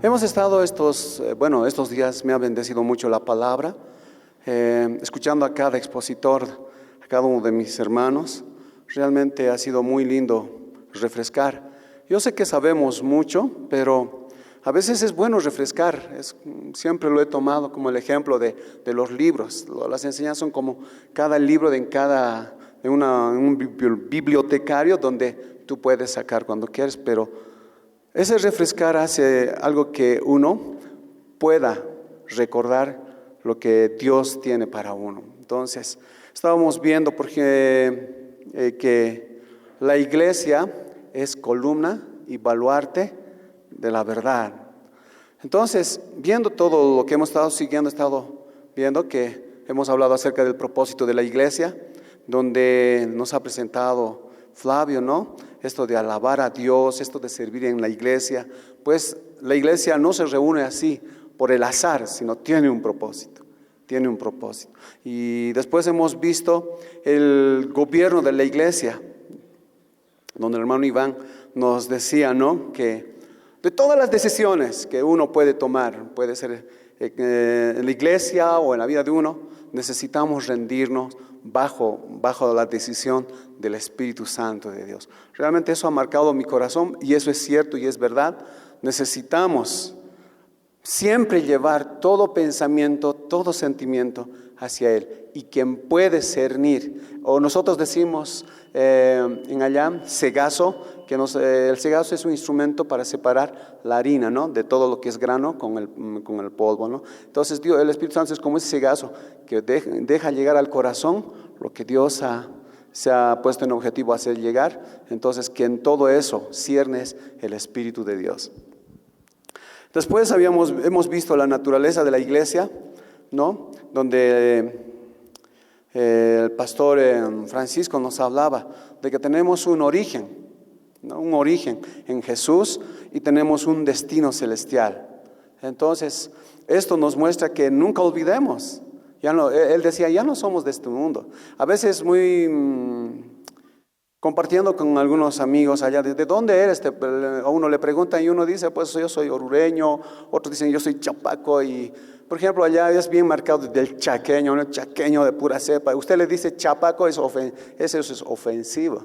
Hemos estado estos días, me ha bendecido mucho la palabra, escuchando a cada expositor, a cada uno de mis hermanos. Realmente ha sido muy lindo refrescar. Yo sé que sabemos mucho, pero a veces es bueno refrescar. Siempre lo he tomado como el ejemplo de los libros. Las enseñanzas son como cada libro en un bibliotecario donde tú puedes sacar cuando quieres, pero ese refrescar hace algo que uno pueda recordar lo que Dios tiene para uno. Entonces, estábamos viendo que la iglesia es columna y baluarte de la verdad. Entonces, viendo todo lo que hemos estado siguiendo, he estado viendo que hemos hablado acerca del propósito de la iglesia, donde nos ha presentado Flavio, ¿no? Esto de alabar a Dios, esto de servir en la iglesia. Pues la iglesia no se reúne así por el azar, sino tiene un propósito. Tiene un propósito. Y después hemos visto el gobierno de la iglesia, donde el hermano Iván nos decía, ¿no?, que de todas las decisiones que uno puede tomar, puede ser en la iglesia o en la vida de uno, necesitamos rendirnos bajo la decisión del Espíritu Santo de Dios. Realmente eso ha marcado mi corazón y eso es cierto y es verdad. Necesitamos siempre llevar todo pensamiento, todo sentimiento hacia Él. Y quien puede discernir, o nosotros decimos en allá, cegazo, que el cegazo es un instrumento para separar la harina, ¿no?, de todo lo que es grano con el polvo, ¿no? Entonces Dios, el Espíritu Santo es como ese cegazo que deja llegar al corazón lo que Dios se ha puesto en objetivo hacer llegar. Entonces, que en todo eso ciernes el Espíritu de Dios. Después hemos visto la naturaleza de la iglesia, ¿no?, donde el pastor Francisco nos hablaba de que tenemos un origen, ¿no?, un origen en Jesús y tenemos un destino celestial. Entonces, esto nos muestra que nunca olvidemos. Él decía, ya no somos de este mundo. A veces compartiendo con algunos amigos allá, ¿de dónde eres? A uno le preguntan y uno dice, pues yo soy orureño, otros dicen, yo soy chapaco. Y por ejemplo, allá es bien marcado del chaqueño, ¿no?, chaqueño de pura cepa. Usted le dice chapaco, eso es ofensivo.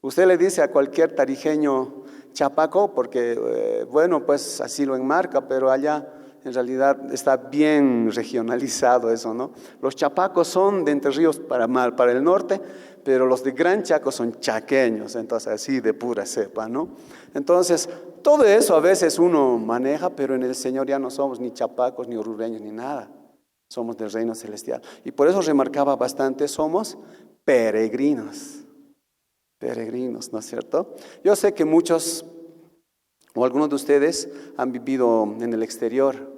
Usted le dice a cualquier tarijeño chapaco porque, pues así lo enmarca, pero allá en realidad está bien regionalizado eso, ¿no? Los chapacos son de Entre Ríos para el norte, pero los de Gran Chaco son chaqueños, entonces así de pura cepa, ¿no? Entonces, todo eso a veces uno maneja, pero en el Señor ya no somos ni chapacos, ni orureños, ni nada. Somos del reino celestial. Y por eso remarcaba bastante, somos peregrinos. Peregrinos, ¿no es cierto? Yo sé que muchos o algunos de ustedes han vivido en el exterior.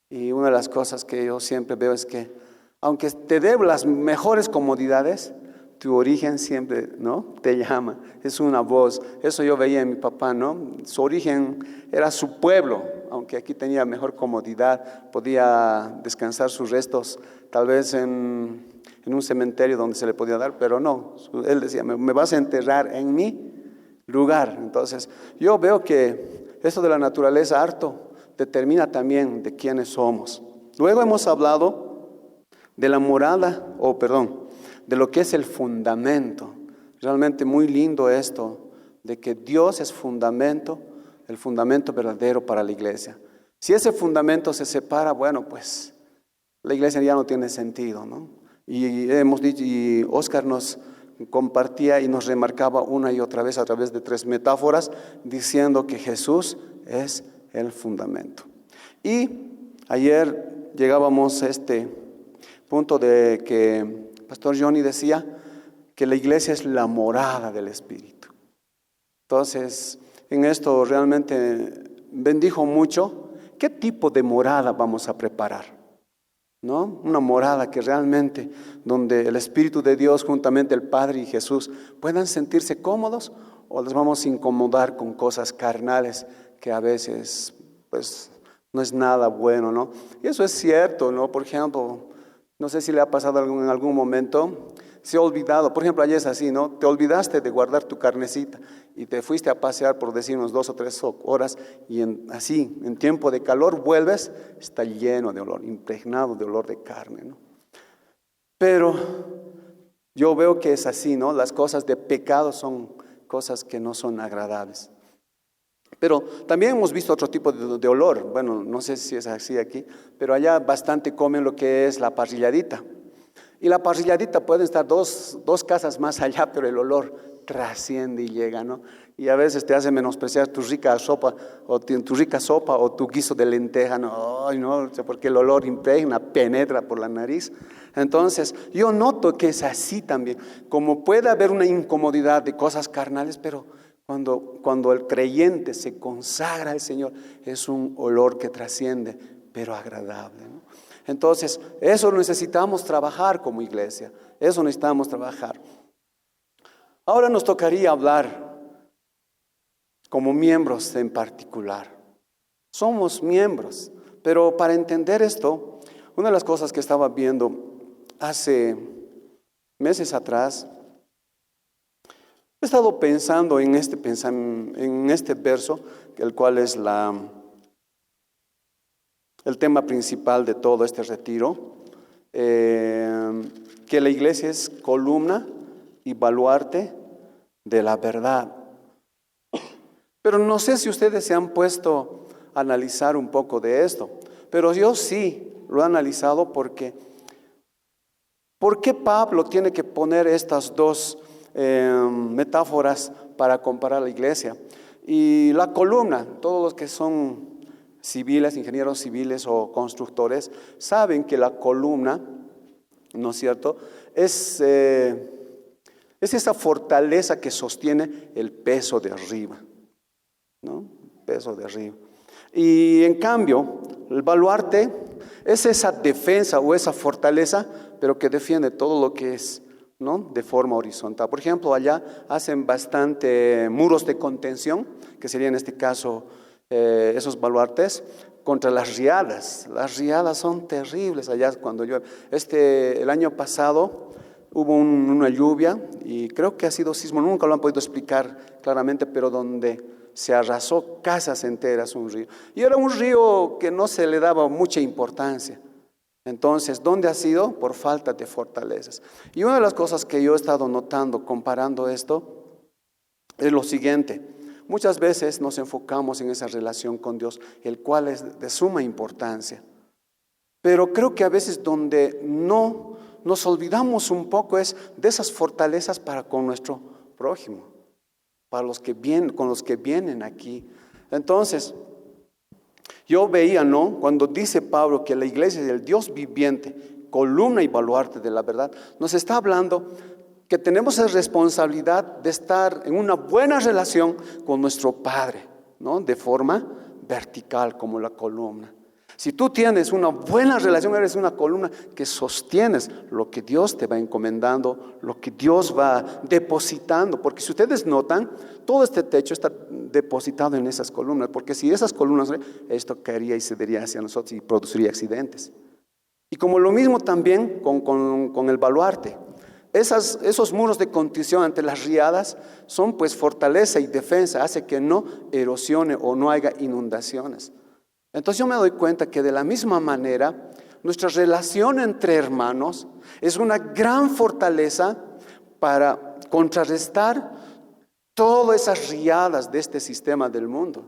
Y una de las cosas que yo siempre veo es que, aunque te dé las mejores comodidades, tu origen siempre, ¿no?, te llama. Es una voz. Eso yo veía en mi papá, ¿no? Su origen era su pueblo, aunque aquí tenía mejor comodidad, podía descansar sus restos, tal vez en un cementerio donde se le podía dar, pero no. Él decía, me vas a enterrar en mi lugar. Entonces, yo veo que esto de la naturaleza harto determina también de quiénes somos. Luego hemos hablado de la morada, de lo que es el fundamento. Realmente muy lindo esto, de que Dios es fundamento, el fundamento verdadero para la iglesia. Si ese fundamento se separa, bueno, pues la iglesia ya no tiene sentido, ¿no? Y hemos dicho, y Oscar nos compartía y nos remarcaba una y otra vez a través de 3 metáforas, diciendo que Jesús es el fundamento. Y ayer llegábamos a este punto de que Pastor Johnny decía que la iglesia es la morada del Espíritu. Entonces, en esto realmente bendijo mucho. ¿Qué tipo de morada vamos a preparar? ¿No? Una morada que realmente, donde el Espíritu de Dios juntamente el Padre y Jesús puedan sentirse cómodos, o les vamos a incomodar con cosas carnales que a veces pues no es nada bueno, ¿no? Y eso es cierto, ¿no? Por ejemplo, no sé si le ha pasado en algún momento, se ha olvidado, por ejemplo, ayer es así, ¿no? Te olvidaste de guardar tu carnecita y te fuiste a pasear por decir unos 2 o 3 horas y así, en tiempo de calor vuelves, está lleno de olor, impregnado de olor de carne, ¿no? Pero yo veo que es así, ¿no? Las cosas de pecado son cosas que no son agradables. Pero también hemos visto otro tipo de olor. Bueno, no sé si es así aquí, pero allá bastante comen lo que es la parrilladita. Y la parrilladita puede estar dos casas más allá, pero el olor trasciende y llega, ¿no? Y a veces te hace menospreciar tu rica sopa o tu guiso de lenteja, ¿no? Ay, no, porque el olor impregna, penetra por la nariz. Entonces, yo noto que es así también. Como puede haber una incomodidad de cosas carnales, pero cuando el creyente se consagra al Señor, es un olor que trasciende, pero agradable, ¿no? Entonces, eso necesitamos trabajar como iglesia, eso necesitamos trabajar. Ahora nos tocaría hablar como miembros en particular. Somos miembros, pero para entender esto, una de las cosas que estaba viendo hace meses atrás, he estado pensando en este verso, el cual es el tema principal de todo este retiro, que la iglesia es columna y baluarte de la verdad. Pero no sé si ustedes se han puesto a analizar un poco de esto, pero yo sí lo he analizado porque ¿por qué Pablo tiene que poner estas 2 metáforas para comparar la iglesia? Y la columna, todos los que son civiles, ingenieros civiles o constructores, saben que la columna, ¿no es cierto?, es esa fortaleza que sostiene el peso de arriba, ¿no? Peso de arriba. Y en cambio, el baluarte es esa defensa o esa fortaleza, pero que defiende todo lo que es, ¿no?, de forma horizontal. Por ejemplo, allá hacen bastante muros de contención, que sería en este caso esos baluartes, contra las riadas. Las riadas son terribles allá cuando llueve. El año pasado hubo una lluvia y creo que ha sido sismo, nunca lo han podido explicar claramente, pero donde se arrasó casas enteras un río. Y era un río que no se le daba mucha importancia. Entonces, ¿dónde ha sido? Por falta de fortalezas. Y una de las cosas que yo he estado notando comparando esto es lo siguiente. Muchas veces nos enfocamos en esa relación con Dios, el cual es de suma importancia. Pero creo que a veces donde no nos olvidamos un poco es de esas fortalezas para con nuestro prójimo, para los que vienen, con los que vienen aquí. Entonces, yo veía, ¿no?, cuando dice Pablo que la iglesia es el Dios viviente, columna y baluarte de la verdad, nos está hablando que tenemos la responsabilidad de estar en una buena relación con nuestro Padre, ¿no?, de forma vertical como la columna. Si tú tienes una buena relación, eres una columna que sostienes lo que Dios te va encomendando, lo que Dios va depositando. Porque si ustedes notan, todo este techo está depositado en esas columnas. Porque si esas columnas, esto caería y cedería hacia nosotros y produciría accidentes. Y como lo mismo también con el baluarte. Esos muros de contención ante las riadas son pues fortaleza y defensa, hace que no erosione o no haya inundaciones. Entonces yo me doy cuenta que de la misma manera nuestra relación entre hermanos es una gran fortaleza para contrarrestar todas esas riadas de este sistema del mundo.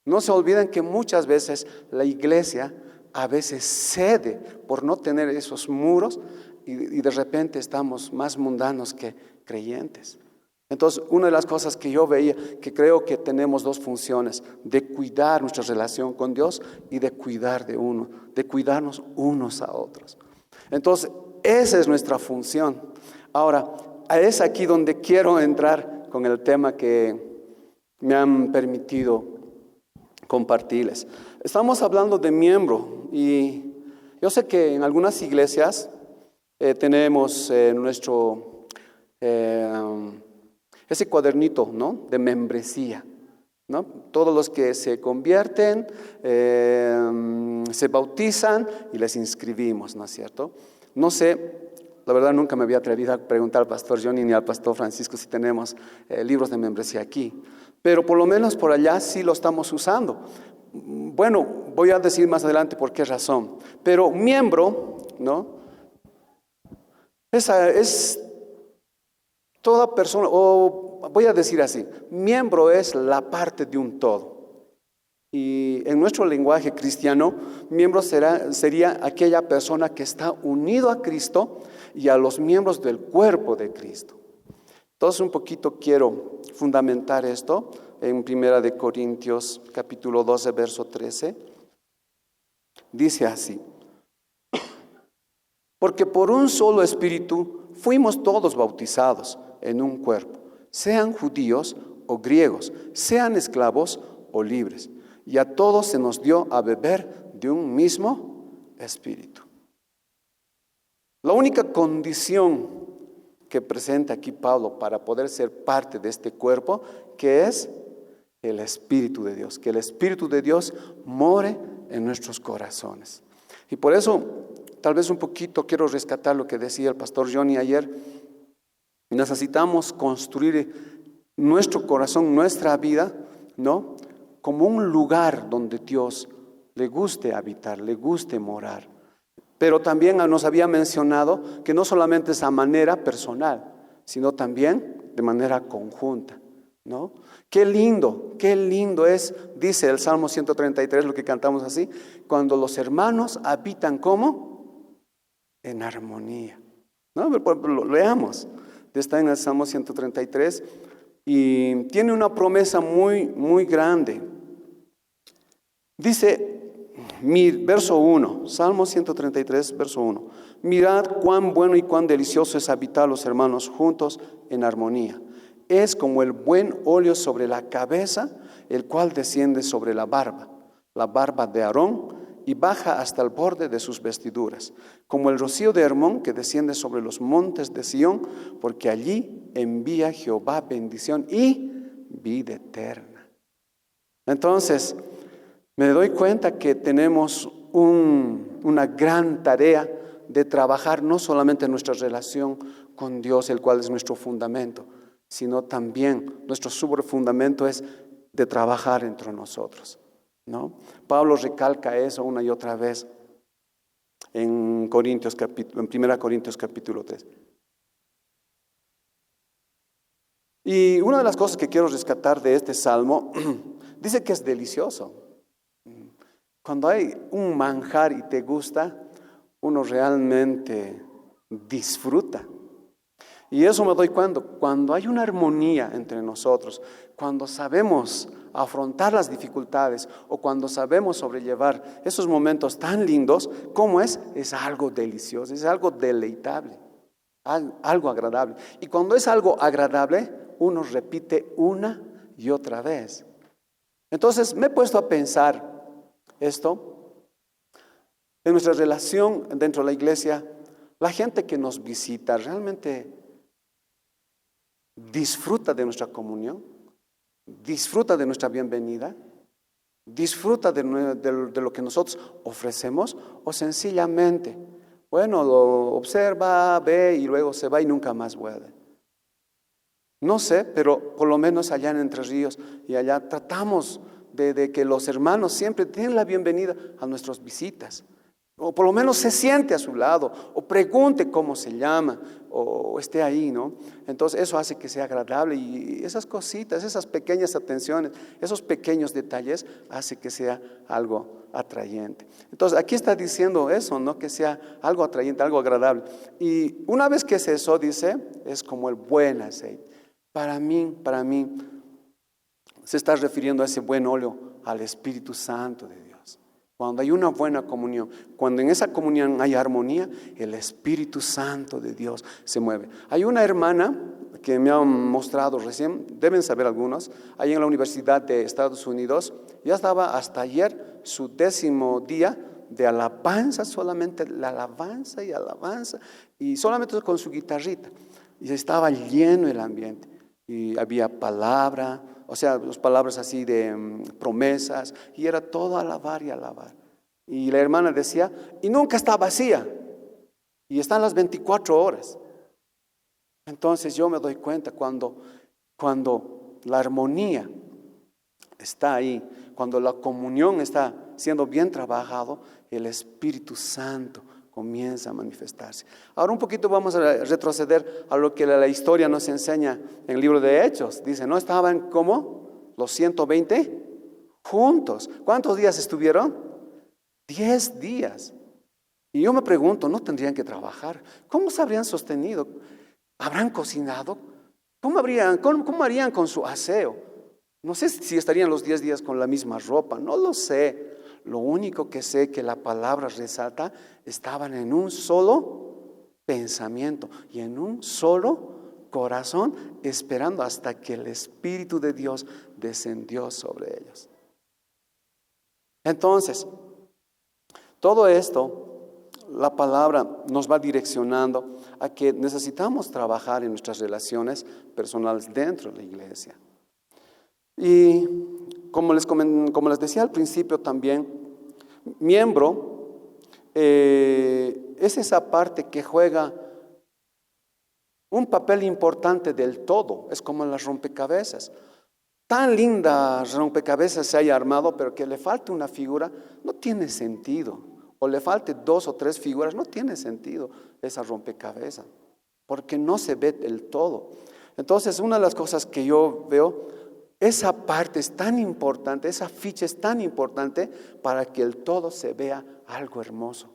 No se olviden que muchas veces la iglesia a veces cede por no tener esos muros y de repente estamos más mundanos que creyentes. Entonces, una de las cosas que yo veía, que creo que tenemos dos funciones, de cuidar nuestra relación con Dios y de cuidar de cuidarnos unos a otros. Entonces, esa es nuestra función. Ahora, es aquí donde quiero entrar con el tema que me han permitido compartirles. Estamos hablando de miembro y yo sé que en algunas iglesias tenemos ese cuadernito, ¿no?, de membresía, ¿no? Todos los que se convierten, se bautizan y les inscribimos, ¿no es cierto? No sé, la verdad nunca me había atrevido a preguntar al pastor Johnny ni al pastor Francisco si tenemos libros de membresía aquí, pero por lo menos por allá sí lo estamos usando. Bueno, voy a decir más adelante por qué razón, pero miembro, ¿no?, es toda persona, o voy a decir así, miembro es la parte de un todo. Y en nuestro lenguaje cristiano, miembro sería aquella persona que está unido a Cristo y a los miembros del cuerpo de Cristo. Entonces un poquito quiero fundamentar esto en 1 Corintios capítulo 12, verso 13. Dice así: porque por un solo espíritu fuimos todos bautizados en un cuerpo, sean judíos o griegos, sean esclavos o libres, y a todos se nos dio a beber de un mismo espíritu. La única condición que presenta aquí Pablo para poder ser parte de este cuerpo, que es el Espíritu de Dios, que el Espíritu de Dios more en nuestros corazones. Y por eso, tal vez un poquito quiero rescatar lo que decía el pastor Johnny ayer. Necesitamos construir nuestro corazón, nuestra vida, ¿no?, como un lugar donde Dios le guste habitar, le guste morar. Pero también nos había mencionado que no solamente es a manera personal, sino también de manera conjunta, ¿no? Qué lindo es, dice el Salmo 133, lo que cantamos así, cuando los hermanos habitan ¿cómo? En armonía, ¿no? Lo leamos. Está en el Salmo 133 y tiene una promesa muy, muy grande. Dice, verso 1, Salmo 133, verso 1. Mirad cuán bueno y cuán delicioso es habitar los hermanos juntos en armonía. Es como el buen óleo sobre la cabeza, el cual desciende sobre la barba de Aarón, y baja hasta el borde de sus vestiduras, como el rocío de Hermón que desciende sobre los montes de Sión, porque allí envía Jehová bendición y vida eterna. Entonces, me doy cuenta que tenemos una gran tarea de trabajar no solamente en nuestra relación con Dios, el cual es nuestro fundamento, sino también nuestro superfundamento es de trabajar entre nosotros, ¿no? Pablo recalca eso una y otra vez en 1 Corintios capítulo 3. Y una de las cosas que quiero rescatar de este salmo, dice que es delicioso. Cuando hay un manjar y te gusta, uno realmente disfruta. Y eso me doy cuando hay una armonía entre nosotros, cuando sabemos afrontar las dificultades o cuando sabemos sobrellevar esos momentos tan lindos, ¿cómo es? Es algo delicioso, es algo deleitable, algo agradable. Y cuando es algo agradable, uno repite una y otra vez. Entonces me he puesto a pensar esto, en nuestra relación dentro de la iglesia, la gente que nos visita realmente disfruta de nuestra comunión, disfruta de nuestra bienvenida, disfruta de lo que nosotros ofrecemos, o sencillamente, bueno, lo observa, ve y luego se va y nunca más vuelve. No sé, pero por lo menos allá en Entre Ríos y allá tratamos de que los hermanos siempre den la bienvenida a nuestras visitas, o por lo menos se siente a su lado, o pregunte cómo se llama, o esté ahí, ¿no? Entonces eso hace que sea agradable y esas cositas, esas pequeñas atenciones, esos pequeños detalles hace que sea algo atrayente. Entonces aquí está diciendo eso, ¿no? Que sea algo atrayente, algo agradable. Y una vez que es eso, dice, es como el buen aceite. Para mí, se está refiriendo a ese buen óleo, al Espíritu Santo de Dios. Cuando hay una buena comunión, cuando en esa comunión hay armonía, el Espíritu Santo de Dios se mueve. Hay una hermana que me han mostrado recién, deben saber algunos, ahí en la Universidad de Estados Unidos, ya estaba hasta ayer su 10º día de alabanza, solamente la alabanza y solamente con su guitarrita. Y estaba lleno el ambiente, y había palabra, o sea, las palabras así de promesas, y era todo alabar y alabar. Y la hermana decía, y nunca está vacía, y están las 24 horas. Entonces yo me doy cuenta cuando la armonía está ahí, cuando la comunión está siendo bien trabajado, el Espíritu Santo comienza a manifestarse. Ahora un poquito vamos a retroceder a lo que la historia nos enseña en el libro de Hechos. Dice, ¿no estaban como los 120 juntos? ¿Cuántos días estuvieron? 10 días. Y yo me pregunto, ¿no tendrían que trabajar? ¿Cómo se habrían sostenido? ¿Habrán cocinado? ¿Cómo harían con su aseo? No sé si estarían los 10 días con la misma ropa, no lo sé. Lo único que sé que la palabra resalta, estaban en un solo pensamiento y en un solo corazón, esperando hasta que el Espíritu de Dios descendió sobre ellos. Entonces, todo esto, la palabra nos va direccionando a que necesitamos trabajar en nuestras relaciones personales dentro de la iglesia. Y como les decía al principio también, miembro es esa parte que juega un papel importante del todo, es como las rompecabezas. Tan linda rompecabezas se haya armado, pero que le falte una figura, no tiene sentido. O le falte 2 o 3 figuras, no tiene sentido esa rompecabezas, porque no se ve el todo. Entonces, una de las cosas que yo veo, esa parte es tan importante, esa ficha es tan importante para que el todo se vea algo hermoso.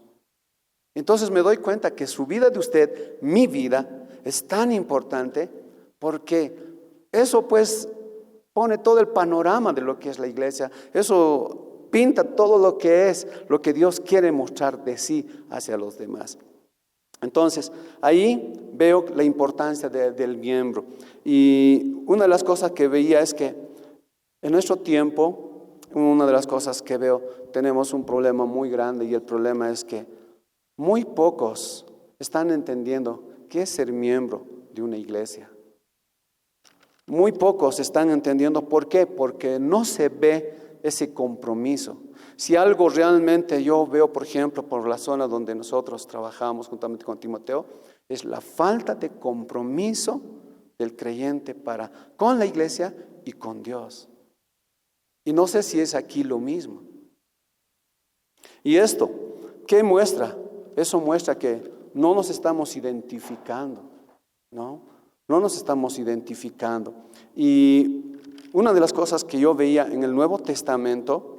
Entonces me doy cuenta que su vida de usted, mi vida, es tan importante porque eso pues pone todo el panorama de lo que es la iglesia. Eso pinta todo lo que es, lo que Dios quiere mostrar de sí hacia los demás. Entonces, ahí veo la importancia del miembro. Y una de las cosas que veía es que en nuestro tiempo, una de las cosas que veo, tenemos un problema muy grande, y el problema es que muy pocos están entendiendo qué es ser miembro de una iglesia. Muy pocos están entendiendo por qué, porque no se ve ese compromiso. Si algo realmente yo veo, por ejemplo, por la zona donde nosotros trabajamos juntamente con Timoteo, es la falta de compromiso del creyente con la iglesia y con Dios. Y no sé si es aquí lo mismo. ¿Y esto qué muestra? Eso muestra que no nos estamos identificando, ¿no? No nos estamos identificando. Y una de las cosas que yo veía en el Nuevo Testamento,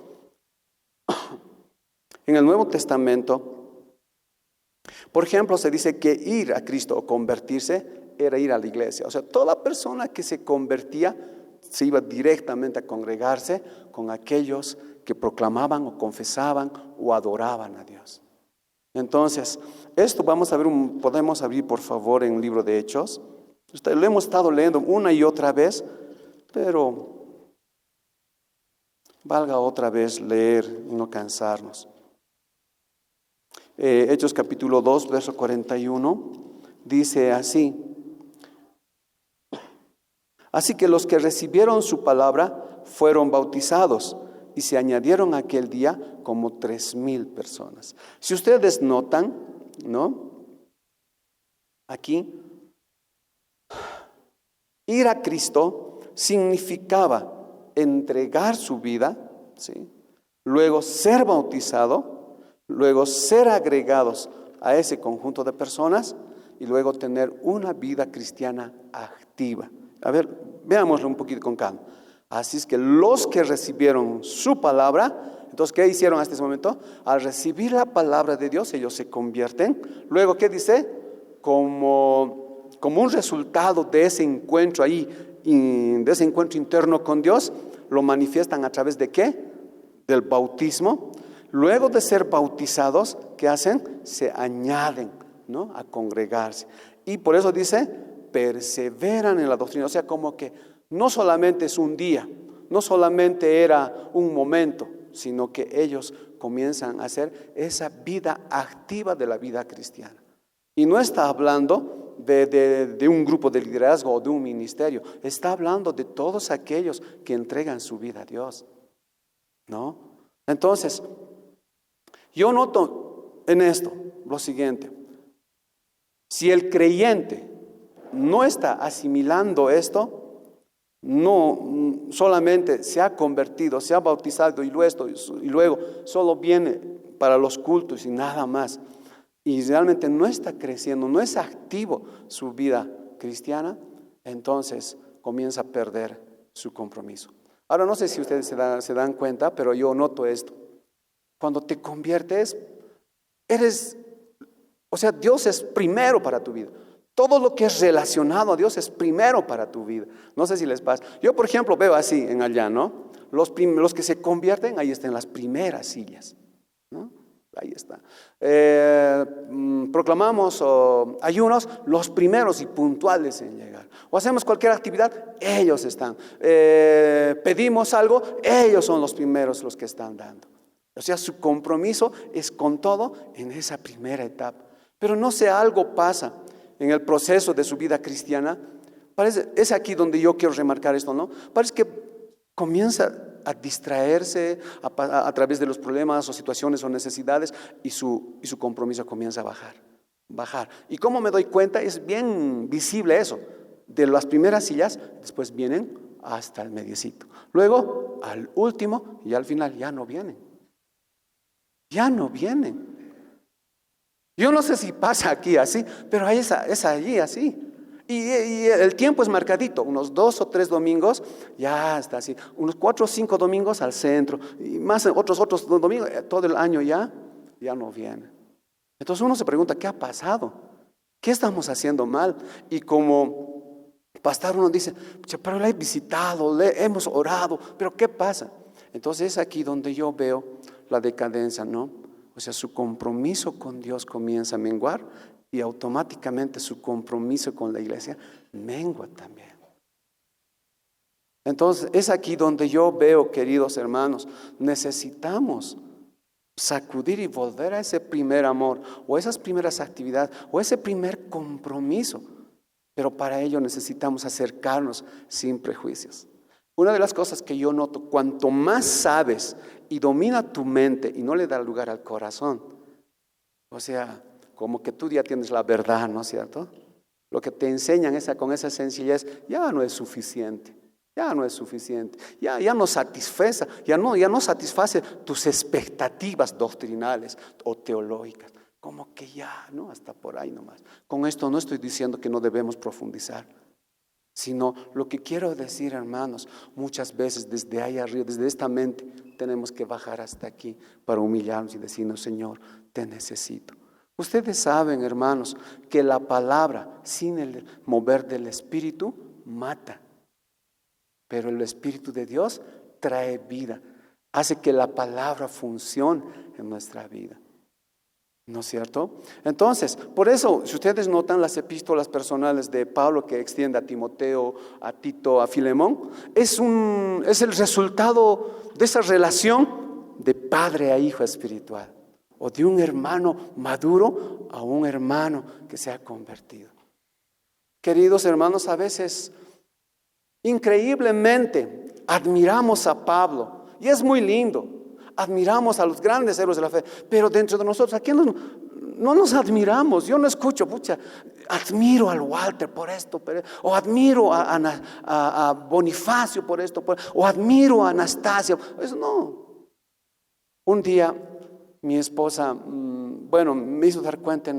por ejemplo, se dice que ir a Cristo o convertirse era ir a la iglesia. O sea, toda persona que se convertía se iba directamente a congregarse con aquellos que proclamaban o confesaban o adoraban a Dios. Entonces, esto vamos a ver, podemos abrir por favor en el libro de Hechos. Lo hemos estado leyendo una y otra vez, pero valga otra vez leer y no cansarnos. Hechos capítulo 2, verso 41, dice así: así que los que recibieron su palabra fueron bautizados, y se añadieron aquel día como 3,000 personas. Si ustedes notan, ¿no? Aquí, ir a Cristo significaba entregar su vida, ¿sí? Luego ser bautizado, luego ser agregados a ese conjunto de personas y luego tener una vida cristiana activa. A ver, veámoslo un poquito con calma. Así es que los que recibieron su palabra, entonces, ¿qué hicieron hasta ese momento? Al recibir la palabra de Dios, ellos se convierten. Luego, ¿qué dice? Como un resultado de ese encuentro ahí, de ese encuentro interno con Dios, lo manifiestan a través de ¿qué? Del bautismo. Luego de ser bautizados, ¿qué hacen? Se añaden, ¿no?, a congregarse. Y por eso dice, perseveran en la doctrina. O sea, como que no solamente es un día, no solamente era un momento, sino que ellos comienzan a hacer esa vida activa de la vida cristiana. Y no está hablando de un grupo de liderazgo o de un ministerio, está hablando de todos aquellos que entregan su vida a Dios, ¿no? Entonces, yo noto en esto lo siguiente: si el creyente no está asimilando esto, no solamente se ha convertido, se ha bautizado y luego solo viene para los cultos y nada más, y realmente no está creciendo, no es activo su vida cristiana, entonces comienza a perder su compromiso. Ahora, no sé si ustedes se dan cuenta, pero yo noto esto. Cuando te conviertes, Dios es primero para tu vida. Todo lo que es relacionado a Dios es primero para tu vida. No sé si les pasa. Yo, por ejemplo, veo así en allá, ¿no? Los que se convierten, ahí están las primeras sillas, ¿no? Ahí está. Proclamamos ayunos, los primeros y puntuales en llegar. O hacemos cualquier actividad, ellos están. Pedimos algo, ellos son los primeros los que están dando. O sea, su compromiso es con todo en esa primera etapa. Pero no sé, algo pasa en el proceso de su vida cristiana. Es aquí donde yo quiero remarcar esto, ¿no? Parece que comienza a distraerse a través de los problemas o situaciones o necesidades, y su compromiso comienza a bajar. ¿Y cómo me doy cuenta? Es bien visible eso. De las primeras sillas, después vienen hasta el mediecito. Luego, al último, y al final ya no vienen. Ya no vienen. Yo no sé si pasa aquí así, pero es allí así. Y el tiempo es marcadito, unos 2 o 3 domingos, ya está así. Unos 4 o 5 domingos al centro, y más otros domingos, todo el año ya no viene. Entonces uno se pregunta, ¿qué ha pasado? ¿Qué estamos haciendo mal? Y como pastor uno dice, pero le he visitado, le hemos orado, pero ¿qué pasa? Entonces es aquí donde yo veo la decadencia, ¿no? O sea, su compromiso con Dios comienza a menguar, y automáticamente su compromiso con la iglesia mengua también. Entonces es aquí donde yo veo, queridos hermanos, necesitamos sacudir y volver a ese primer amor, o esas primeras actividades, o ese primer compromiso. Pero para ello necesitamos acercarnos sin prejuicios. Una de las cosas que yo noto, cuanto más sabes y domina tu mente y no le da lugar al corazón, o sea, como que tú ya tienes la verdad, ¿no es cierto? Lo que te enseñan con esa sencillez ya no es suficiente. Ya no es suficiente. Ya no satisface, ya no satisface tus expectativas doctrinales o teológicas. Como que ya, ¿no? Hasta por ahí nomás. Con esto no estoy diciendo que no debemos profundizar, sino lo que quiero decir, hermanos, muchas veces desde ahí arriba, desde esta mente, tenemos que bajar hasta aquí para humillarnos y decirnos, Señor, te necesito. Ustedes saben, hermanos, que la palabra sin el mover del Espíritu mata, pero el Espíritu de Dios trae vida, hace que la palabra funcione en nuestra vida. ¿No es cierto? Entonces, por eso, si ustedes notan las epístolas personales de Pablo que extiende a Timoteo, a Tito, a Filemón, es el resultado de esa relación de padre a hijo espiritual, o de un hermano maduro a un hermano que se ha convertido. Queridos hermanos, a veces, increíblemente, admiramos a Pablo, y es muy lindo. Admiramos a los grandes héroes de la fe, pero dentro de nosotros, ¿a quién no nos admiramos? Yo no escucho, admiro al Walter por esto, o admiro a Bonifacio por esto, o admiro a Anastasia. Eso no. Un día mi esposa, me hizo dar cuenta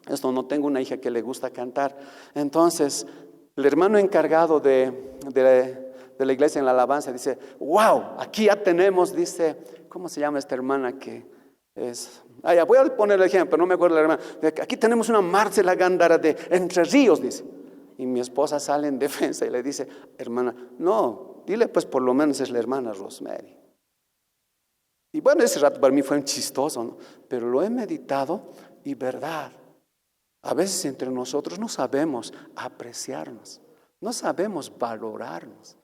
Esto, no tengo una hija que le gusta cantar. Entonces, el hermano encargado de la iglesia en la alabanza dice, wow, aquí ya tenemos, dice, ¿cómo se llama esta hermana que es? Ya voy a poner el ejemplo, no me acuerdo la hermana. Aquí tenemos una Marcela Gándara de Entre Ríos, dice. Y mi esposa sale en defensa y le dice, hermana, no, dile pues por lo menos es la hermana Rosemary. Y bueno, ese rato para mí fue un chistoso, ¿no? Pero lo he meditado y verdad. A veces entre nosotros no sabemos apreciarnos, no sabemos valorarnos.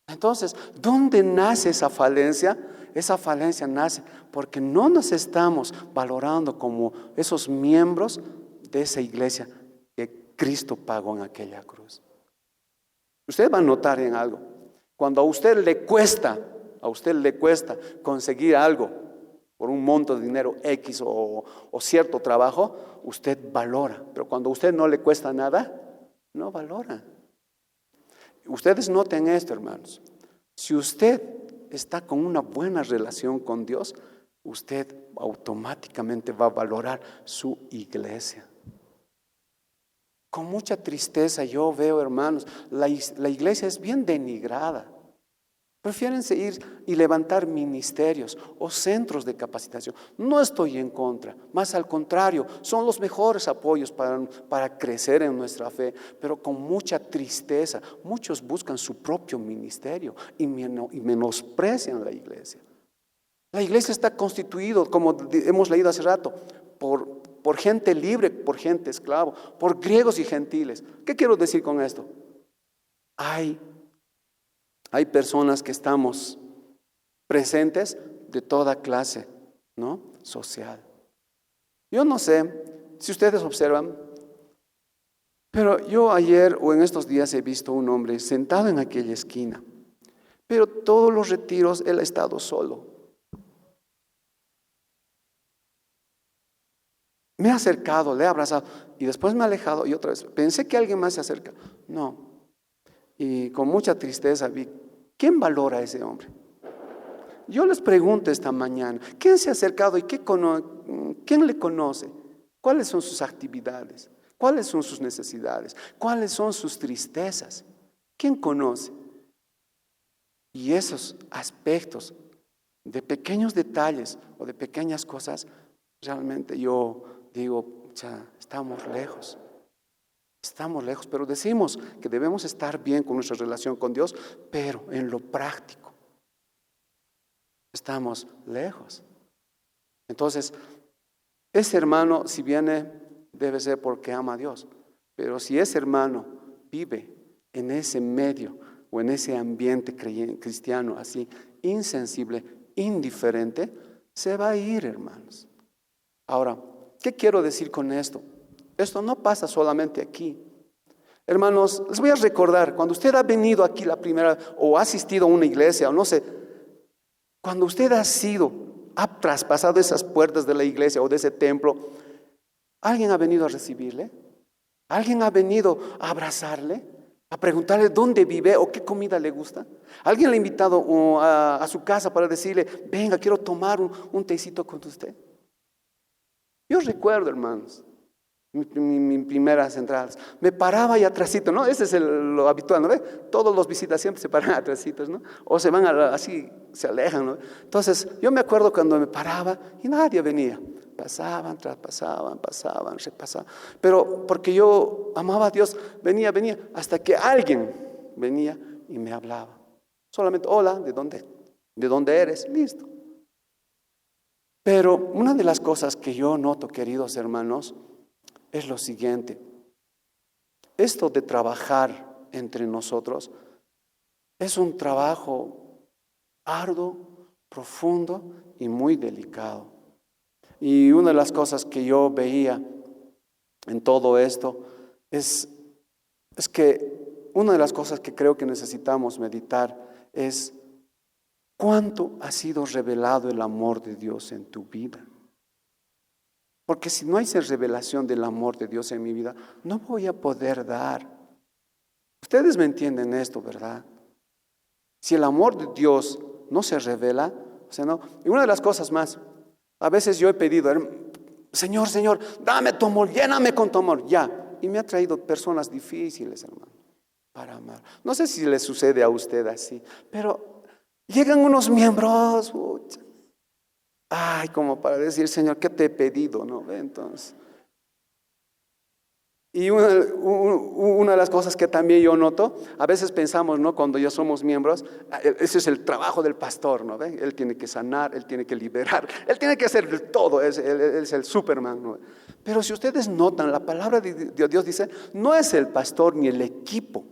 Entonces, ¿dónde nace esa falencia? Esa falencia nace porque no nos estamos valorando como esos miembros de esa iglesia que Cristo pagó en aquella cruz. Usted va a notar en algo. Cuando a usted le cuesta conseguir algo por un monto de dinero X o cierto trabajo, usted valora. Pero cuando a usted no le cuesta nada, no valora. Ustedes noten esto, hermanos. Si usted está con una buena relación con Dios, usted automáticamente va a valorar su iglesia. Con mucha tristeza yo veo, hermanos, la iglesia es bien denigrada. Prefieren ir y levantar ministerios o centros de capacitación. No estoy en contra, más al contrario, son los mejores apoyos para crecer en nuestra fe, pero con mucha tristeza. Muchos buscan su propio ministerio y menosprecian la iglesia. La iglesia está constituida, como hemos leído hace rato, por gente libre, por gente esclavo, por griegos y gentiles. ¿Qué quiero decir con esto? Hay personas que estamos presentes de toda clase, ¿no? Social. Yo no sé si ustedes observan, pero yo ayer o en estos días he visto un hombre sentado en aquella esquina, pero todos los retiros él ha estado solo. Me he acercado, le he abrazado y después me he alejado y otra vez pensé que alguien más se acerca. No. Y con mucha tristeza vi, ¿quién valora a ese hombre? Yo les pregunto esta mañana, ¿quién se ha acercado y quién le conoce? ¿Cuáles son sus actividades? ¿Cuáles son sus necesidades? ¿Cuáles son sus tristezas? ¿Quién conoce? Y esos aspectos de pequeños detalles o de pequeñas cosas, realmente yo digo, ya estamos lejos. Estamos lejos, pero decimos que debemos estar bien con nuestra relación con Dios, pero en lo práctico estamos lejos. Entonces, ese hermano, si viene, debe ser porque ama a Dios, pero si ese hermano vive en ese medio o en ese ambiente cristiano así, insensible, indiferente, se va a ir, hermanos. Ahora, ¿qué quiero decir con esto? Esto no pasa solamente aquí. Hermanos, les voy a recordar, cuando usted ha venido aquí la primera o ha asistido a una iglesia o no sé, cuando usted ha traspasado esas puertas de la iglesia o de ese templo, ¿alguien ha venido a recibirle? ¿Alguien ha venido a abrazarle? ¿A preguntarle dónde vive o qué comida le gusta? ¿Alguien le ha invitado a su casa para decirle, venga, quiero tomar un tecito con usted? Yo recuerdo, hermanos, mis primeras entradas, me paraba ahí atrásito, ¿no? Ese es lo habitual, ¿no? ¿Ve? Todos los visitas siempre se paran atrasitos, ¿no? O se van así, se alejan, ¿no? Entonces, yo me acuerdo cuando me paraba y nadie venía. Pasaban, repasaban. Pero porque yo amaba a Dios, venía, hasta que alguien venía y me hablaba. Solamente, hola, ¿de dónde eres? Listo. Pero una de las cosas que yo noto, queridos hermanos, es lo siguiente. Esto de trabajar entre nosotros es un trabajo arduo, profundo y muy delicado. Y una de las cosas que yo veía en todo esto es que una de las cosas que creo que necesitamos meditar es cuánto ha sido revelado el amor de Dios en tu vida. Porque si no hay esa revelación del amor de Dios en mi vida, no voy a poder dar. Ustedes me entienden esto, ¿verdad? Si el amor de Dios no se revela, no. Y una de las cosas más, a veces yo he pedido, Señor, Señor, dame tu amor, lléname con tu amor, ya. Y me ha traído personas difíciles, hermano, para amar. No sé si le sucede a usted así, pero llegan unos miembros, ay, como para decir, Señor, ¿qué te he pedido? ¿No? Entonces, y una de las cosas que también yo noto, a veces pensamos, ¿no? Cuando ya somos miembros, ese es el trabajo del pastor, ¿no? ¿Ve? Él tiene que sanar, él tiene que liberar, él tiene que hacer todo, él es el Superman, ¿no? Pero si ustedes notan, la palabra de Dios dice, no es el pastor ni el equipo,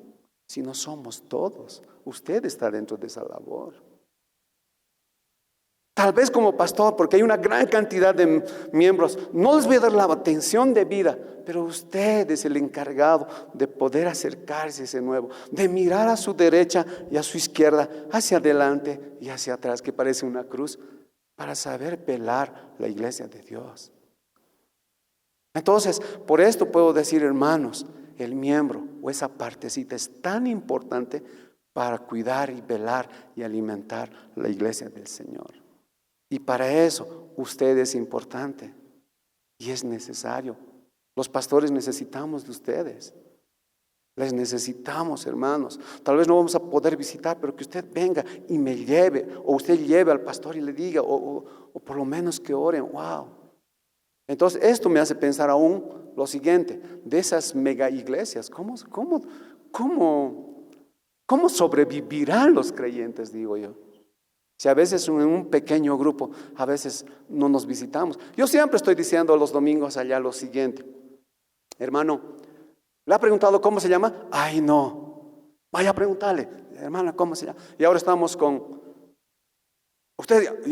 sino somos todos. Usted está dentro de esa labor. Tal vez como pastor, porque hay una gran cantidad de miembros, no les voy a dar la atención debida, pero usted es el encargado de poder acercarse a ese nuevo, de mirar a su derecha y a su izquierda, hacia adelante y hacia atrás, que parece una cruz, para saber velar la iglesia de Dios. Entonces, por esto puedo decir, hermanos, el miembro o esa partecita es tan importante para cuidar y velar y alimentar la iglesia del Señor. Y para eso usted es importante y es necesario. Los pastores necesitamos de ustedes. Les necesitamos, hermanos. Tal vez no vamos a poder visitar, pero que usted venga y me lleve, o usted lleve al pastor y le diga, o por lo menos que oren. Wow. Entonces esto me hace pensar aún lo siguiente, de esas mega iglesias, ¿cómo sobrevivirán los creyentes, digo yo? Si a veces en un pequeño grupo, a veces no nos visitamos. Yo siempre estoy diciendo los domingos allá lo siguiente. Hermano, ¿le ha preguntado cómo se llama? Ay, no. Vaya a preguntarle, hermana, ¿cómo se llama? Y ahora estamos con... Usted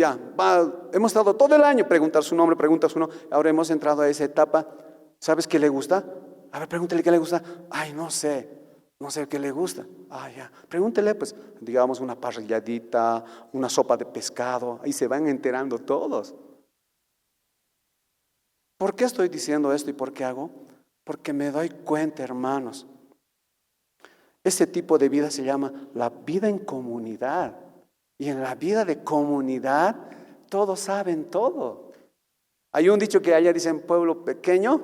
hemos estado todo el año preguntar su nombre, ahora hemos entrado a esa etapa. ¿Sabes qué le gusta? A ver, pregúntele qué le gusta. Ay, no sé qué le gusta. Ya, pregúntele, pues, digamos, una parrilladita, una sopa de pescado. Ahí se van enterando todos. ¿Por qué estoy diciendo esto y por qué hago? Porque me doy cuenta, hermanos. Ese tipo de vida se llama la vida en comunidad. Y en la vida de comunidad, todos saben todo. Hay un dicho que allá dicen, pueblo pequeño,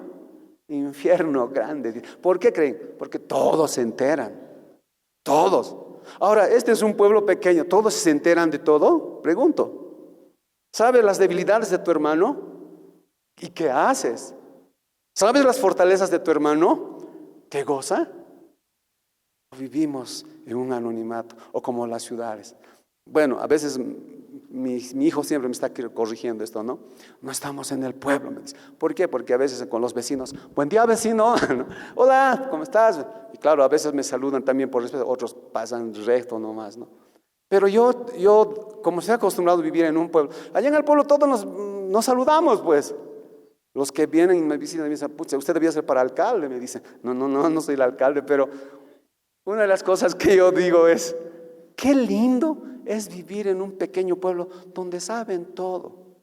infierno grande. ¿Por qué creen? Porque todos se enteran. Todos. Ahora, este es un pueblo pequeño. ¿Todos se enteran de todo? Pregunto. ¿Sabes las debilidades de tu hermano? ¿Y qué haces? ¿Sabes las fortalezas de tu hermano? ¿Te goza? Vivimos en un anonimato, o como las ciudades. Bueno, a veces mi hijo siempre me está corrigiendo esto, ¿no? No estamos en el pueblo, me dice. ¿Por qué? Porque a veces con los vecinos, buen día vecino, hola, ¿cómo estás? Y claro, a veces me saludan también por respeto, otros pasan recto nomás, ¿no? Pero yo como estoy acostumbrado a vivir en un pueblo, allá en el pueblo todos nos saludamos, pues. Los que vienen y me visitan me dicen, pucha, usted debía ser para alcalde, me dicen. No soy el alcalde, pero una de las cosas que yo digo es, qué lindo es vivir en un pequeño pueblo donde saben todo,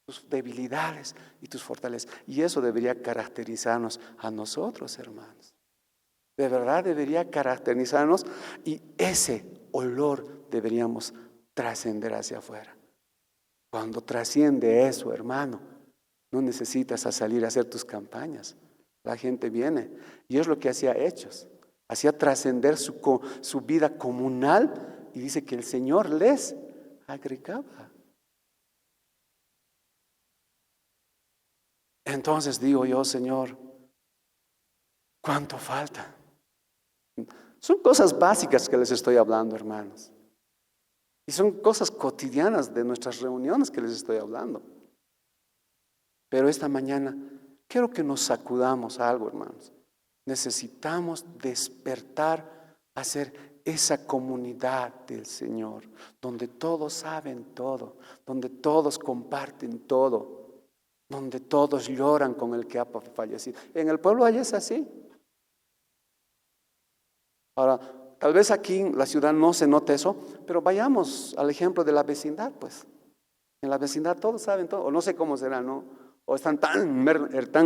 tus debilidades y tus fortalezas. Y eso debería caracterizarnos a nosotros, hermanos. De verdad debería caracterizarnos y ese olor deberíamos trascender hacia afuera. Cuando trasciende eso, hermano, no necesitas salir a hacer tus campañas. La gente viene. Y es lo que hacía Hechos. Hacía trascender su vida comunal y dice que el Señor les agregaba. Entonces digo yo, Señor, ¿cuánto falta? Son cosas básicas que les estoy hablando, hermanos. Y son cosas cotidianas de nuestras reuniones que les estoy hablando. Pero esta mañana quiero que nos sacudamos algo, hermanos. Necesitamos despertar a ser esa comunidad del Señor, donde todos saben todo, donde todos comparten todo, donde todos lloran con el que ha fallecido. En el pueblo allá es así. Ahora, tal vez aquí en la ciudad no se note eso, pero vayamos al ejemplo de la vecindad, pues. En la vecindad todos saben todo, o no sé cómo será, ¿no? O están tan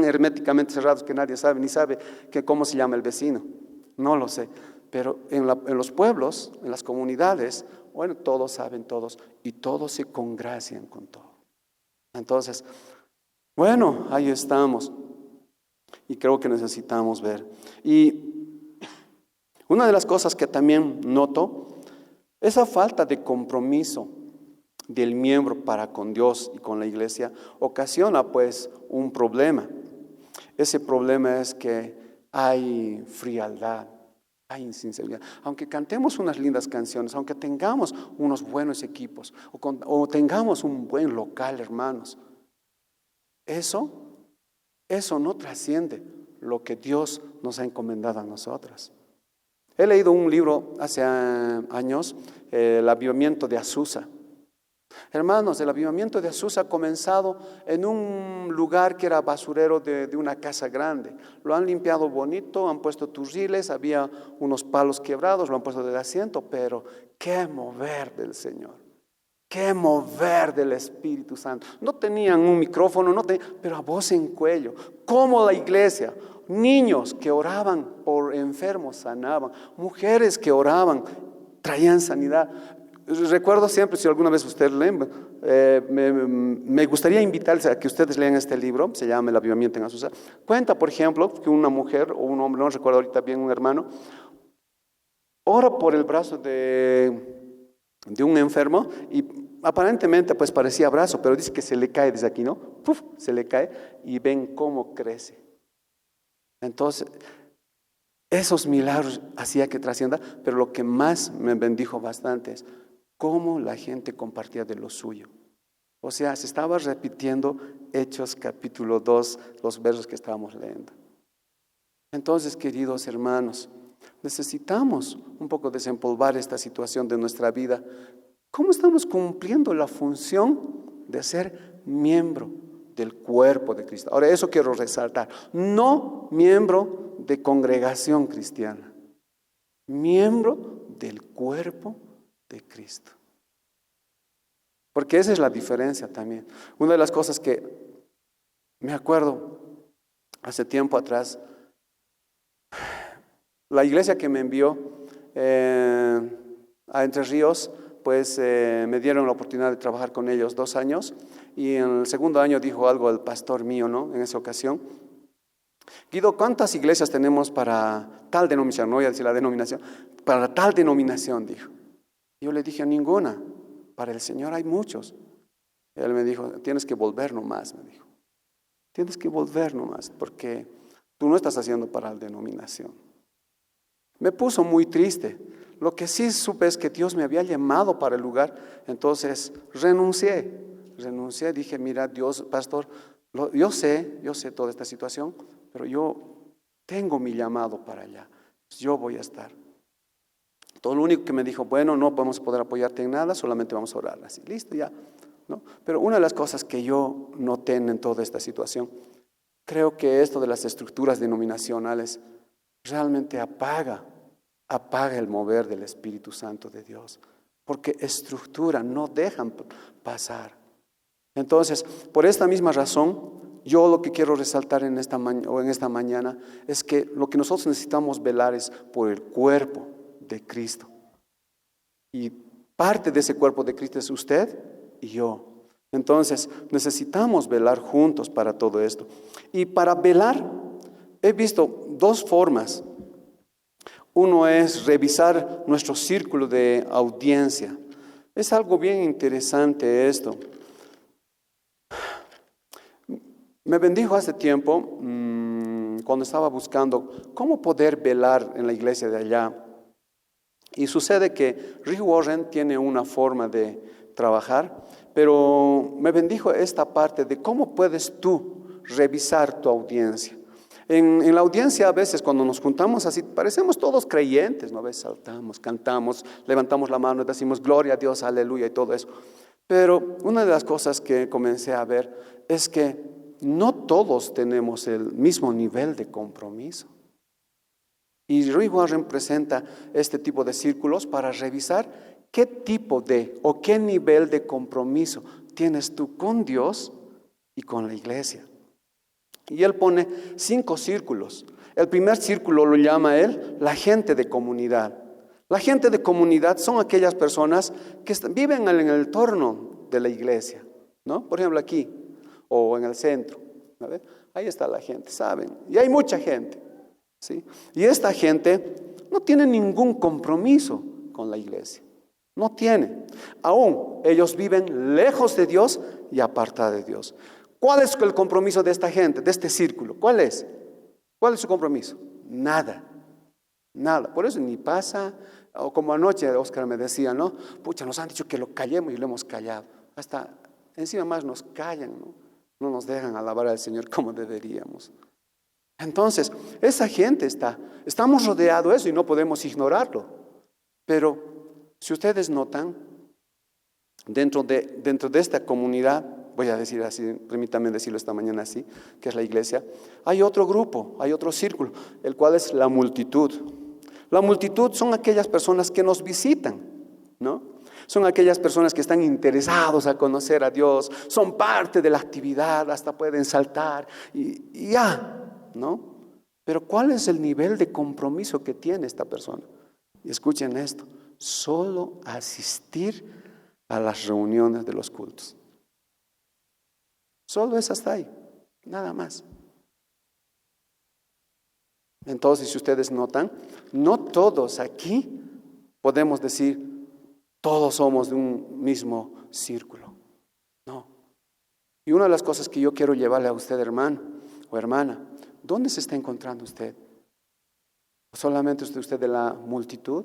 herméticamente cerrados que nadie sabe, ni sabe cómo se llama el vecino. No lo sé. Pero en los pueblos, en las comunidades, bueno, todos saben todos y todos se congracian con todo. Entonces, Bueno, ahí estamos. Y creo que necesitamos ver. Y una de las cosas que también noto, esa falta de compromiso del miembro para con Dios y con la iglesia ocasiona pues un problema. Ese problema es que hay frialdad, hay insinceridad. Aunque cantemos unas lindas canciones, aunque tengamos unos buenos equipos o tengamos un buen local, hermanos, eso no trasciende lo que Dios nos ha encomendado a nosotras. He leído un libro hace años, El Avivamiento de Azusa. Hermanos, el avivamiento de Azusa ha comenzado en un lugar que era basurero de una casa grande. Lo han limpiado bonito, han puesto turriles, había unos palos quebrados, lo han puesto de asiento, pero qué mover del Señor, qué mover del Espíritu Santo. No tenían un micrófono, pero a voz en cuello, como la iglesia. Niños que oraban por enfermos sanaban, mujeres que oraban traían sanidad. Recuerdo siempre, si alguna vez ustedes leen, me gustaría invitarles a que ustedes lean este libro, se llama El Avivamiento en Azusa. Cuenta, por ejemplo, que una mujer o un hombre, no recuerdo ahorita bien, un hermano, ora por el brazo de un enfermo y aparentemente pues parecía brazo, pero dice que se le cae desde aquí, ¿no? ¡Puf! Se le cae y ven cómo crece. Entonces, esos milagros hacía que trascienda, pero lo que más me bendijo bastante es cómo la gente compartía de lo suyo. O sea, se estaba repitiendo Hechos capítulo 2, los versos que estábamos leyendo. Entonces, queridos hermanos, necesitamos un poco desempolvar esta situación de nuestra vida. ¿Cómo estamos cumpliendo la función de ser miembro del cuerpo de Cristo? Ahora, eso quiero resaltar. No miembro de congregación cristiana, miembro del cuerpo de Cristo. Porque esa es la diferencia también. Una de las cosas que me acuerdo hace tiempo atrás, la iglesia que me envió a Entre Ríos, pues me dieron la oportunidad de trabajar con ellos 2 años, y en el segundo año dijo algo el pastor mío, ¿no? En esa ocasión: Guido, ¿cuántas iglesias tenemos para tal denominación? No voy a decir la denominación, para tal denominación, dijo. Yo le dije: ninguna, para el Señor hay muchos. Y él me dijo: tienes que volver nomás, me dijo. Tienes que volver nomás, porque tú no estás haciendo para la denominación. Me puso muy triste. Lo que sí supe es que Dios me había llamado para el lugar, entonces renuncié, dije: mira, Dios, pastor, yo sé toda esta situación, pero yo tengo mi llamado para allá, yo voy a estar. Todo lo único que me dijo: bueno, no vamos a poder apoyarte en nada, solamente vamos a orar. Así, listo, ya, ¿no? Pero una de las cosas que yo noté en toda esta situación, creo que esto de las estructuras denominacionales realmente apaga el mover del Espíritu Santo de Dios, porque estructura, no dejan pasar. Entonces, por esta misma razón, yo lo que quiero resaltar en esta mañana es que lo que nosotros necesitamos velar es por el cuerpo de Cristo. Y parte de ese cuerpo de Cristo es usted y yo. Entonces, necesitamos velar juntos para todo esto. Y para velar, he visto 2 formas. Uno es revisar nuestro círculo de audiencia. Es algo bien interesante esto. Me bendijo hace tiempo, cuando estaba buscando cómo poder velar en la iglesia de allá. Y sucede que Rick Warren tiene una forma de trabajar, pero me bendijo esta parte de cómo puedes tú revisar tu audiencia. En la audiencia a veces cuando nos juntamos así, parecemos todos creyentes, ¿no? A veces saltamos, cantamos, levantamos la mano y decimos gloria a Dios, aleluya y todo eso. Pero una de las cosas que comencé a ver es que no todos tenemos el mismo nivel de compromiso. Y Rick Warren presenta este tipo de círculos para revisar qué tipo de o qué nivel de compromiso tienes tú con Dios y con la iglesia. Y él pone 5 círculos. El primer círculo lo llama él la gente de comunidad. La gente de comunidad son aquellas personas que viven en el entorno de la iglesia, ¿no? Por ejemplo, aquí. o en el centro. ¿No ves? Ahí está la gente, ¿saben? Y hay mucha gente, ¿sí? Y esta gente no tiene ningún compromiso con la iglesia. No tiene. Aún ellos viven lejos de Dios y apartados de Dios. ¿Cuál es el compromiso de esta gente, de este círculo? ¿Cuál es? ¿Cuál es su compromiso? Nada. Nada. Por eso ni pasa, o como anoche Oscar me decía, ¿no? Pucha, nos han dicho que lo callemos y lo hemos callado. Hasta encima más nos callan, ¿no? No nos dejan alabar al Señor como deberíamos. Entonces, esa gente estamos rodeados de eso y no podemos ignorarlo. Pero si ustedes notan, dentro de esta comunidad, voy a decir así, permítanme decirlo esta mañana así, que es la iglesia, hay otro grupo, hay otro círculo, el cual es la multitud. La multitud son aquellas personas que nos visitan, ¿no? Son aquellas personas que están interesados a conocer a Dios, son parte de la actividad, hasta pueden saltar y ya, ¿no? Pero ¿cuál es el nivel de compromiso que tiene esta persona? Y escuchen esto, solo asistir a las reuniones de los cultos. Solo es hasta ahí, nada más. Entonces, si ustedes notan, no todos aquí podemos decir, todos somos de un mismo círculo. No. Y una de las cosas que yo quiero llevarle a usted, hermano o hermana, ¿dónde se está encontrando usted? ¿Solamente usted de la multitud?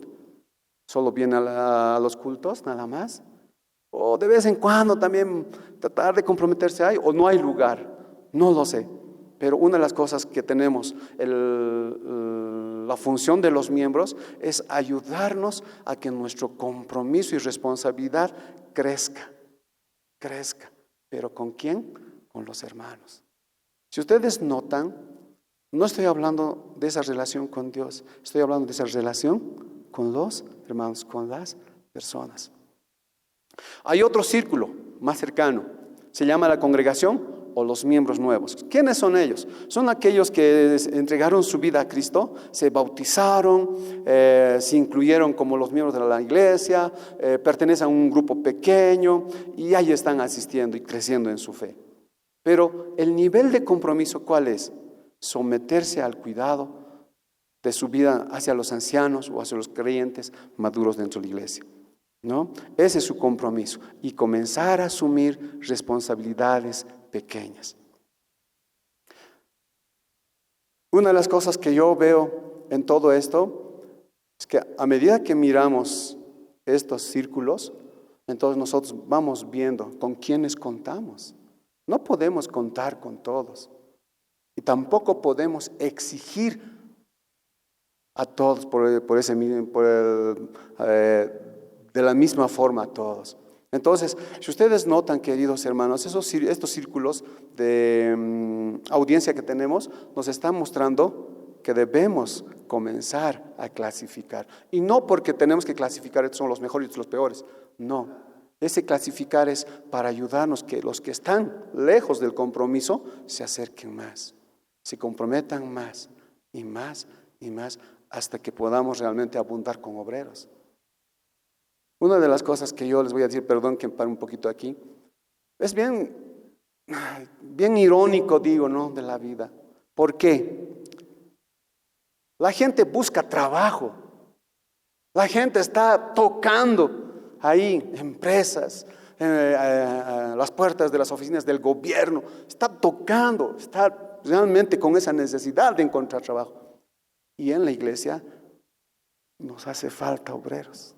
¿Solo viene a los cultos, nada más? ¿O de vez en cuando también tratar de comprometerse ahí? ¿O no hay lugar? No lo sé. Pero una de las cosas que tenemos, la función de los miembros, es ayudarnos a que nuestro compromiso y responsabilidad crezca. ¿Pero con quién? Con los hermanos. Si ustedes notan, no estoy hablando de esa relación con Dios, estoy hablando de esa relación con los hermanos, con las personas. Hay otro círculo más cercano, se llama la congregación o los miembros nuevos. ¿Quiénes son ellos? Son aquellos que entregaron su vida a Cristo, se bautizaron, se incluyeron como los miembros de la iglesia, pertenecen a un grupo pequeño y ahí están asistiendo y creciendo en su fe. Pero el nivel de compromiso, ¿cuál es? Someterse al cuidado de su vida hacia los ancianos o hacia los creyentes maduros dentro de la iglesia, ¿no? Ese es su compromiso y comenzar a asumir responsabilidades pequeñas. Una de las cosas que yo veo en todo esto es que a medida que miramos estos círculos, entonces nosotros vamos viendo con quiénes contamos. No podemos contar con todos y tampoco podemos exigir a todos de la misma forma a todos. Entonces, si ustedes notan, queridos hermanos, estos círculos de audiencia que tenemos nos están mostrando que debemos comenzar a clasificar. Y no porque tenemos que clasificar, estos son los mejores y estos los peores. No, ese clasificar es para ayudarnos que los que están lejos del compromiso se acerquen más, se comprometan más y más y más hasta que podamos realmente abundar con obreros. Una de las cosas que yo les voy a decir, perdón que pare un poquito aquí, es bien irónico, digo, ¿no? De la vida. ¿Por qué? La gente busca trabajo. La gente está tocando ahí empresas, las puertas de las oficinas del gobierno. Está tocando, está realmente con esa necesidad de encontrar trabajo. Y en la iglesia nos hace falta obreros.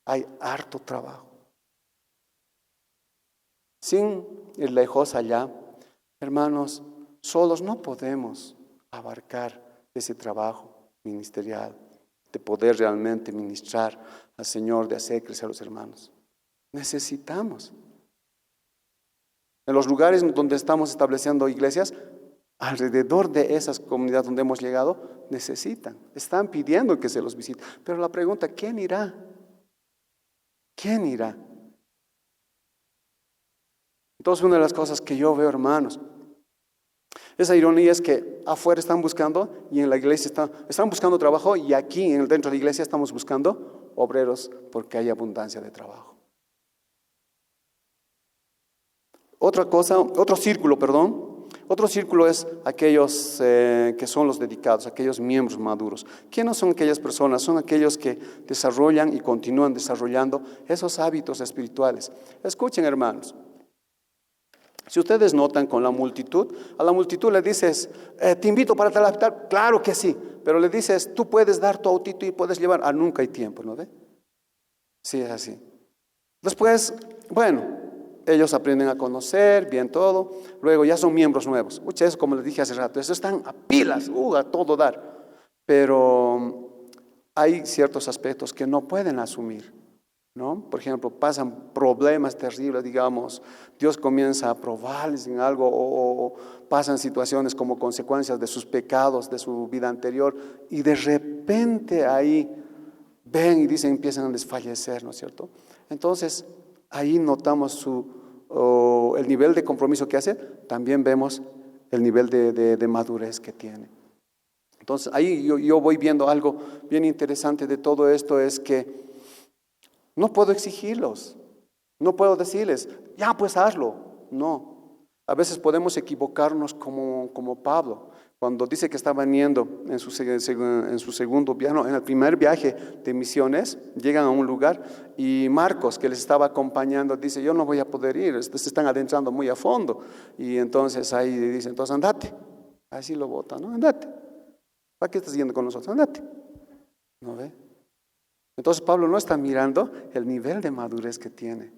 Hay harto trabajo. Sin ir lejos allá, hermanos, solos no podemos abarcar ese trabajo ministerial, de poder realmente ministrar al Señor, de hacer crecer a los hermanos. Necesitamos. En los lugares donde estamos estableciendo iglesias, alrededor de esas comunidades donde hemos llegado, están pidiendo que se los visite. Pero la pregunta, ¿quién irá? ¿Quién irá? Entonces, una de las cosas que yo veo, hermanos, esa ironía es que afuera están buscando y en la iglesia están buscando trabajo y aquí dentro de la iglesia estamos buscando obreros porque hay abundancia de trabajo. Otra cosa, otro círculo, perdón. Otro círculo es aquellos que son los dedicados, aquellos miembros maduros. ¿Quiénes son aquellas personas? Son aquellos que desarrollan y continúan desarrollando esos hábitos espirituales. Escuchen, hermanos. Si ustedes notan con la multitud, a la multitud le dices, te invito para tal hospital. Claro que sí, pero le dices, tú puedes dar tu autito y puedes llevar. Nunca hay tiempo, ¿no ve? Sí, es así. Después, bueno, ellos aprenden a conocer bien todo, luego ya son miembros nuevos. Eso como les dije hace rato, eso están a pilas, a todo dar. Pero hay ciertos aspectos que no pueden asumir, ¿no? Por ejemplo, pasan problemas terribles, digamos, Dios comienza a probarles en algo o pasan situaciones como consecuencias de sus pecados, de su vida anterior, y de repente ahí ven y dicen, empiezan a desfallecer, ¿no es cierto? Entonces, ahí notamos el nivel de compromiso que hace, también vemos el nivel de madurez que tiene. Entonces, ahí yo voy viendo algo bien interesante de todo esto, es que no puedo exigirlos, no puedo decirles, ya pues hazlo. No, a veces podemos equivocarnos como Pablo, cuando dice que estaba yendo en su segundo viaje, no, en el primer viaje de misiones, llegan a un lugar y Marcos, que les estaba acompañando, dice, yo no voy a poder ir, se están adentrando muy a fondo. Y entonces ahí dice, entonces andate, así lo botan, ¿no? Andate, ¿para qué estás yendo con nosotros? Andate, ¿no ve? Entonces Pablo no está mirando el nivel de madurez que tiene.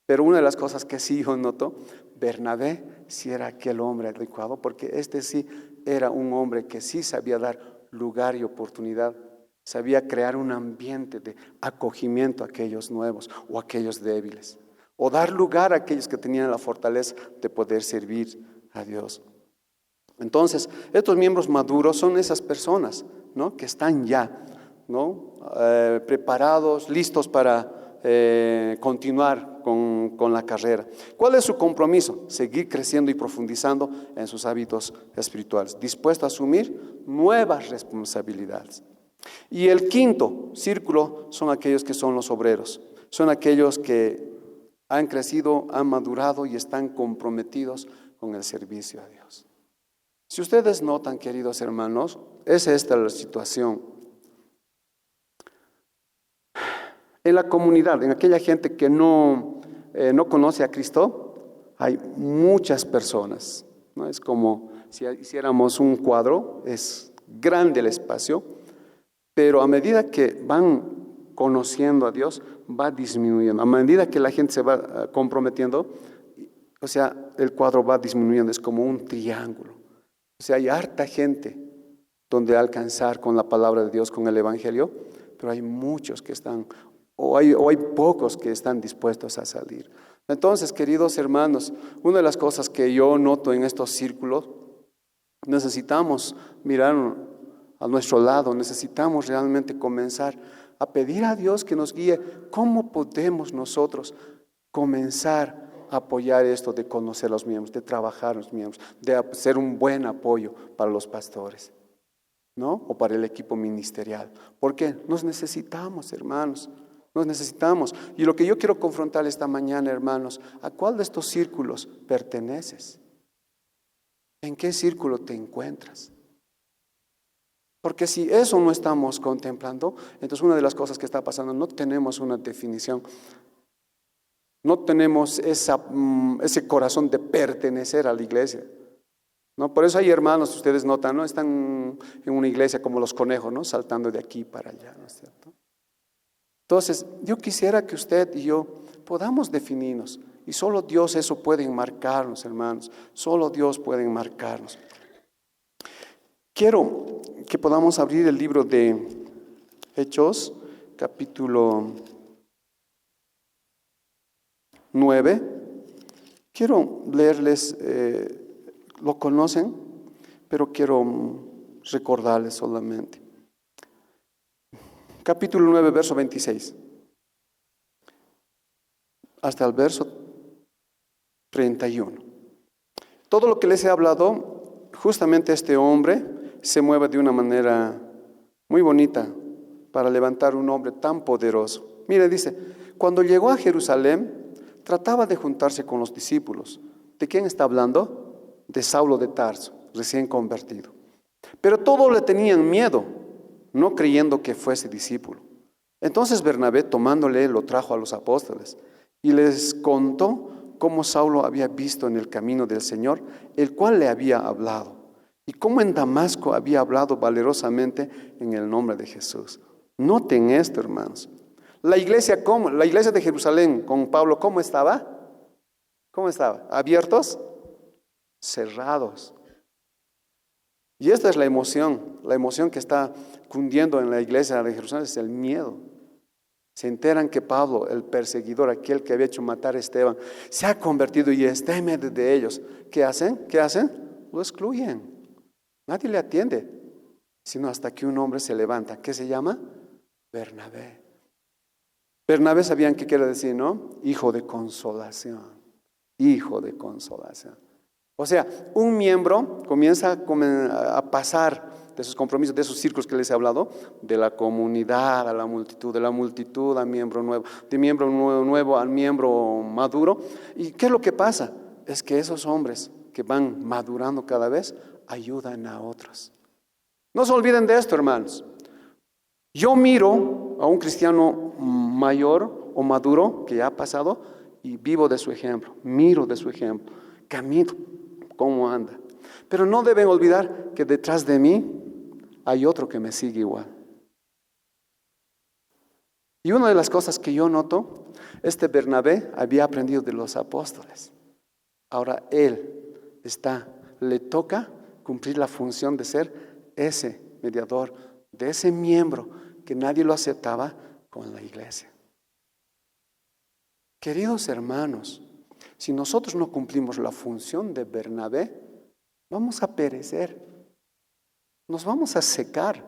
Pero una de las cosas que sí yo noto, Bernabé sí era aquel hombre adecuado, porque este sí era un hombre que sí sabía dar lugar y oportunidad, sabía crear un ambiente de acogimiento a aquellos nuevos o a aquellos débiles, o dar lugar a aquellos que tenían la fortaleza de poder servir a Dios. Entonces, estos miembros maduros son esas personas, ¿no?, que están ya, ¿no?, preparados, listos para continuar con la carrera. ¿Cuál es su compromiso? Seguir creciendo y profundizando en sus hábitos espirituales, dispuesto a asumir nuevas responsabilidades. Y el quinto círculo son aquellos que son los obreros, son aquellos que han crecido, han madurado y están comprometidos con el servicio a Dios. Si ustedes notan, queridos hermanos, es esta la situación. En la comunidad, en aquella gente que no conoce a Cristo, hay muchas personas, ¿no? Es como si hiciéramos un cuadro, es grande el espacio, pero a medida que van conociendo a Dios, va disminuyendo. A medida que la gente se va comprometiendo, o sea, el cuadro va disminuyendo, es como un triángulo. O sea, hay harta gente donde alcanzar con la palabra de Dios, con el Evangelio, pero hay muchos que están, o hay pocos que están dispuestos a salir. Entonces, queridos hermanos, una de las cosas que yo noto en estos círculos, necesitamos mirar a nuestro lado, necesitamos realmente comenzar a pedir a Dios que nos guíe. ¿Cómo podemos nosotros comenzar a apoyar esto de conocer a los miembros, de trabajar a los miembros, de ser un buen apoyo para los pastores, ¿no?, o para el equipo ministerial? Porque nos necesitamos, hermanos, nos necesitamos. Y lo que yo quiero confrontar esta mañana, hermanos, ¿a cuál de estos círculos perteneces? ¿En qué círculo te encuentras? Porque si eso no estamos contemplando, entonces una de las cosas que está pasando, no tenemos una definición, no tenemos ese corazón de pertenecer a la iglesia, ¿no? Por eso hay hermanos, ustedes notan, ¿no?, están en una iglesia como los conejos, ¿no?, saltando de aquí para allá, ¿no es cierto? Entonces, yo quisiera que usted y yo podamos definirnos, y solo Dios eso puede enmarcarnos, hermanos, solo Dios puede enmarcarnos. Quiero que podamos abrir el libro de Hechos, capítulo 9. Quiero leerles, lo conocen, pero quiero recordarles solamente. Capítulo 9, verso 26, hasta el verso 31. Todo lo que les he hablado, justamente este hombre se mueve de una manera muy bonita para levantar un hombre tan poderoso. Mire, dice, cuando llegó a Jerusalén, trataba de juntarse con los discípulos. ¿De quién está hablando? De Saulo de Tarso, recién convertido. Pero todos le tenían miedo, no creyendo que fuese discípulo. Entonces Bernabé, tomándole, lo trajo a los apóstoles y les contó cómo Saulo había visto en el camino del Señor, el cual le había hablado, y cómo en Damasco había hablado valerosamente en el nombre de Jesús. Noten esto, hermanos. La iglesia, ¿cómo? La iglesia de Jerusalén con Pablo, ¿cómo estaba? ¿Cómo estaba? ¿Abiertos? Cerrados. Y esta es la emoción que está cundiendo en la iglesia de Jerusalén, es el miedo. Se enteran que Pablo, el perseguidor, aquel que había hecho matar a Esteban, se ha convertido y está en medio de ellos. ¿Qué hacen? ¿Qué hacen? Lo excluyen. Nadie le atiende, sino hasta que un hombre se levanta. ¿Qué se llama? Bernabé. Bernabé, ¿sabían qué quiere decir, no? Hijo de consolación. Hijo de consolación. O sea, un miembro comienza a pasar de sus compromisos, de esos círculos que les he hablado, de la comunidad a la multitud, de la multitud al miembro nuevo, de miembro nuevo al miembro maduro. ¿Y qué es lo que pasa? Es que esos hombres que van madurando cada vez ayudan a otros. No se olviden de esto, hermanos. Yo miro a un cristiano mayor o maduro que ya ha pasado y vivo de su ejemplo, miro de su ejemplo, camino cómo anda. Pero no deben olvidar que detrás de mí hay otro que me sigue igual. Y una de las cosas que yo noto, Bernabé había aprendido de los apóstoles. Ahora le toca cumplir la función de ser ese mediador, de ese miembro que nadie lo aceptaba con la iglesia. Queridos hermanos, si nosotros no cumplimos la función de Bernabé, vamos a perecer, nos vamos a secar.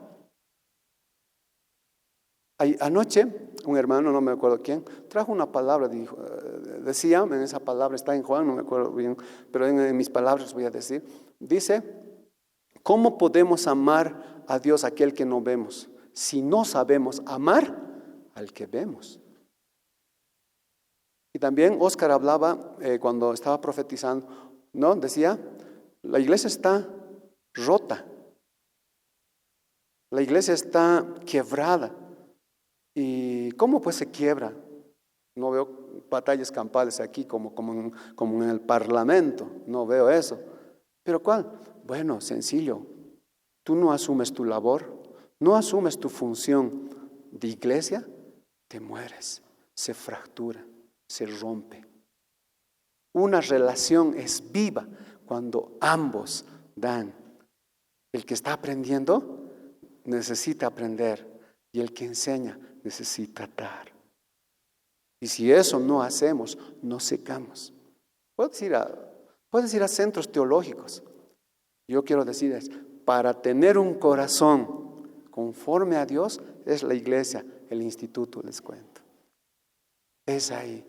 Anoche, un hermano, no me acuerdo quién, trajo una palabra, decía, en esa palabra, está en Juan, no me acuerdo bien, pero en mis palabras voy a decir, dice, ¿cómo podemos amar a Dios, aquel que no vemos, si no sabemos amar al que vemos? Y también Óscar hablaba, cuando estaba profetizando, ¿no? Decía, la iglesia está rota, la iglesia está quebrada. ¿Y cómo pues se quiebra? No veo batallas campales aquí como en el Parlamento, no veo eso. ¿Pero cuál? Bueno, sencillo, tú no asumes tu labor, no asumes tu función de iglesia, te mueres, se fractura, se rompe. Una relación es viva cuando ambos dan. El que está aprendiendo necesita aprender y el que enseña necesita dar. Y si eso no hacemos, nos secamos. Puedes ir a centros teológicos. Yo quiero decirles, para tener un corazón conforme a Dios, es la iglesia, el instituto, les cuento. Es ahí.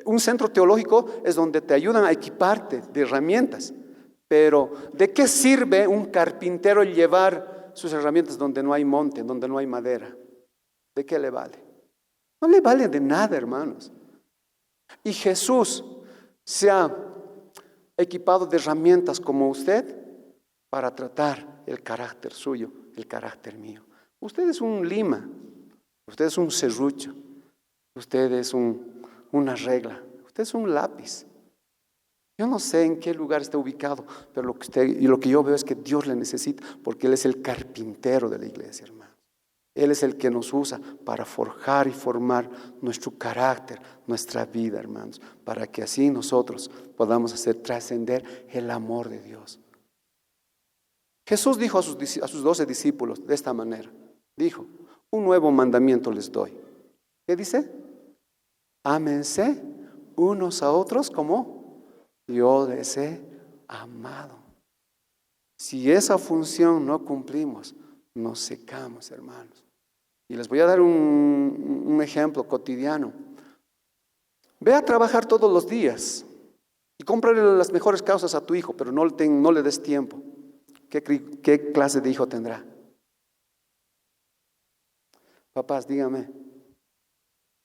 Un centro teológico es donde te ayudan a equiparte de herramientas. Pero, ¿de qué sirve un carpintero llevar sus herramientas donde no hay monte, donde no hay madera? ¿De qué le vale? No le vale de nada, hermanos. Y Jesús se ha equipado de herramientas como usted para tratar el carácter suyo, el carácter mío. Usted es un lima, usted es un serrucho, usted es una regla, usted es un lápiz. Yo no sé en qué lugar está ubicado, pero lo que yo veo es que Dios le necesita, porque Él es el carpintero de la iglesia, hermano. Él es el que nos usa para forjar y formar nuestro carácter, nuestra vida, hermanos, para que así nosotros podamos hacer trascender el amor de Dios. Jesús dijo a sus 12 discípulos de esta manera, dijo, un nuevo mandamiento les doy. ¿Qué dice? Ámense unos a otros como yo les he amado. Si esa función no cumplimos, nos secamos, hermanos. Y les voy a dar un ejemplo cotidiano. Ve a trabajar todos los días y cómprale las mejores causas a tu hijo, pero no le des tiempo. ¿Qué clase de hijo tendrá? Papás, dígame.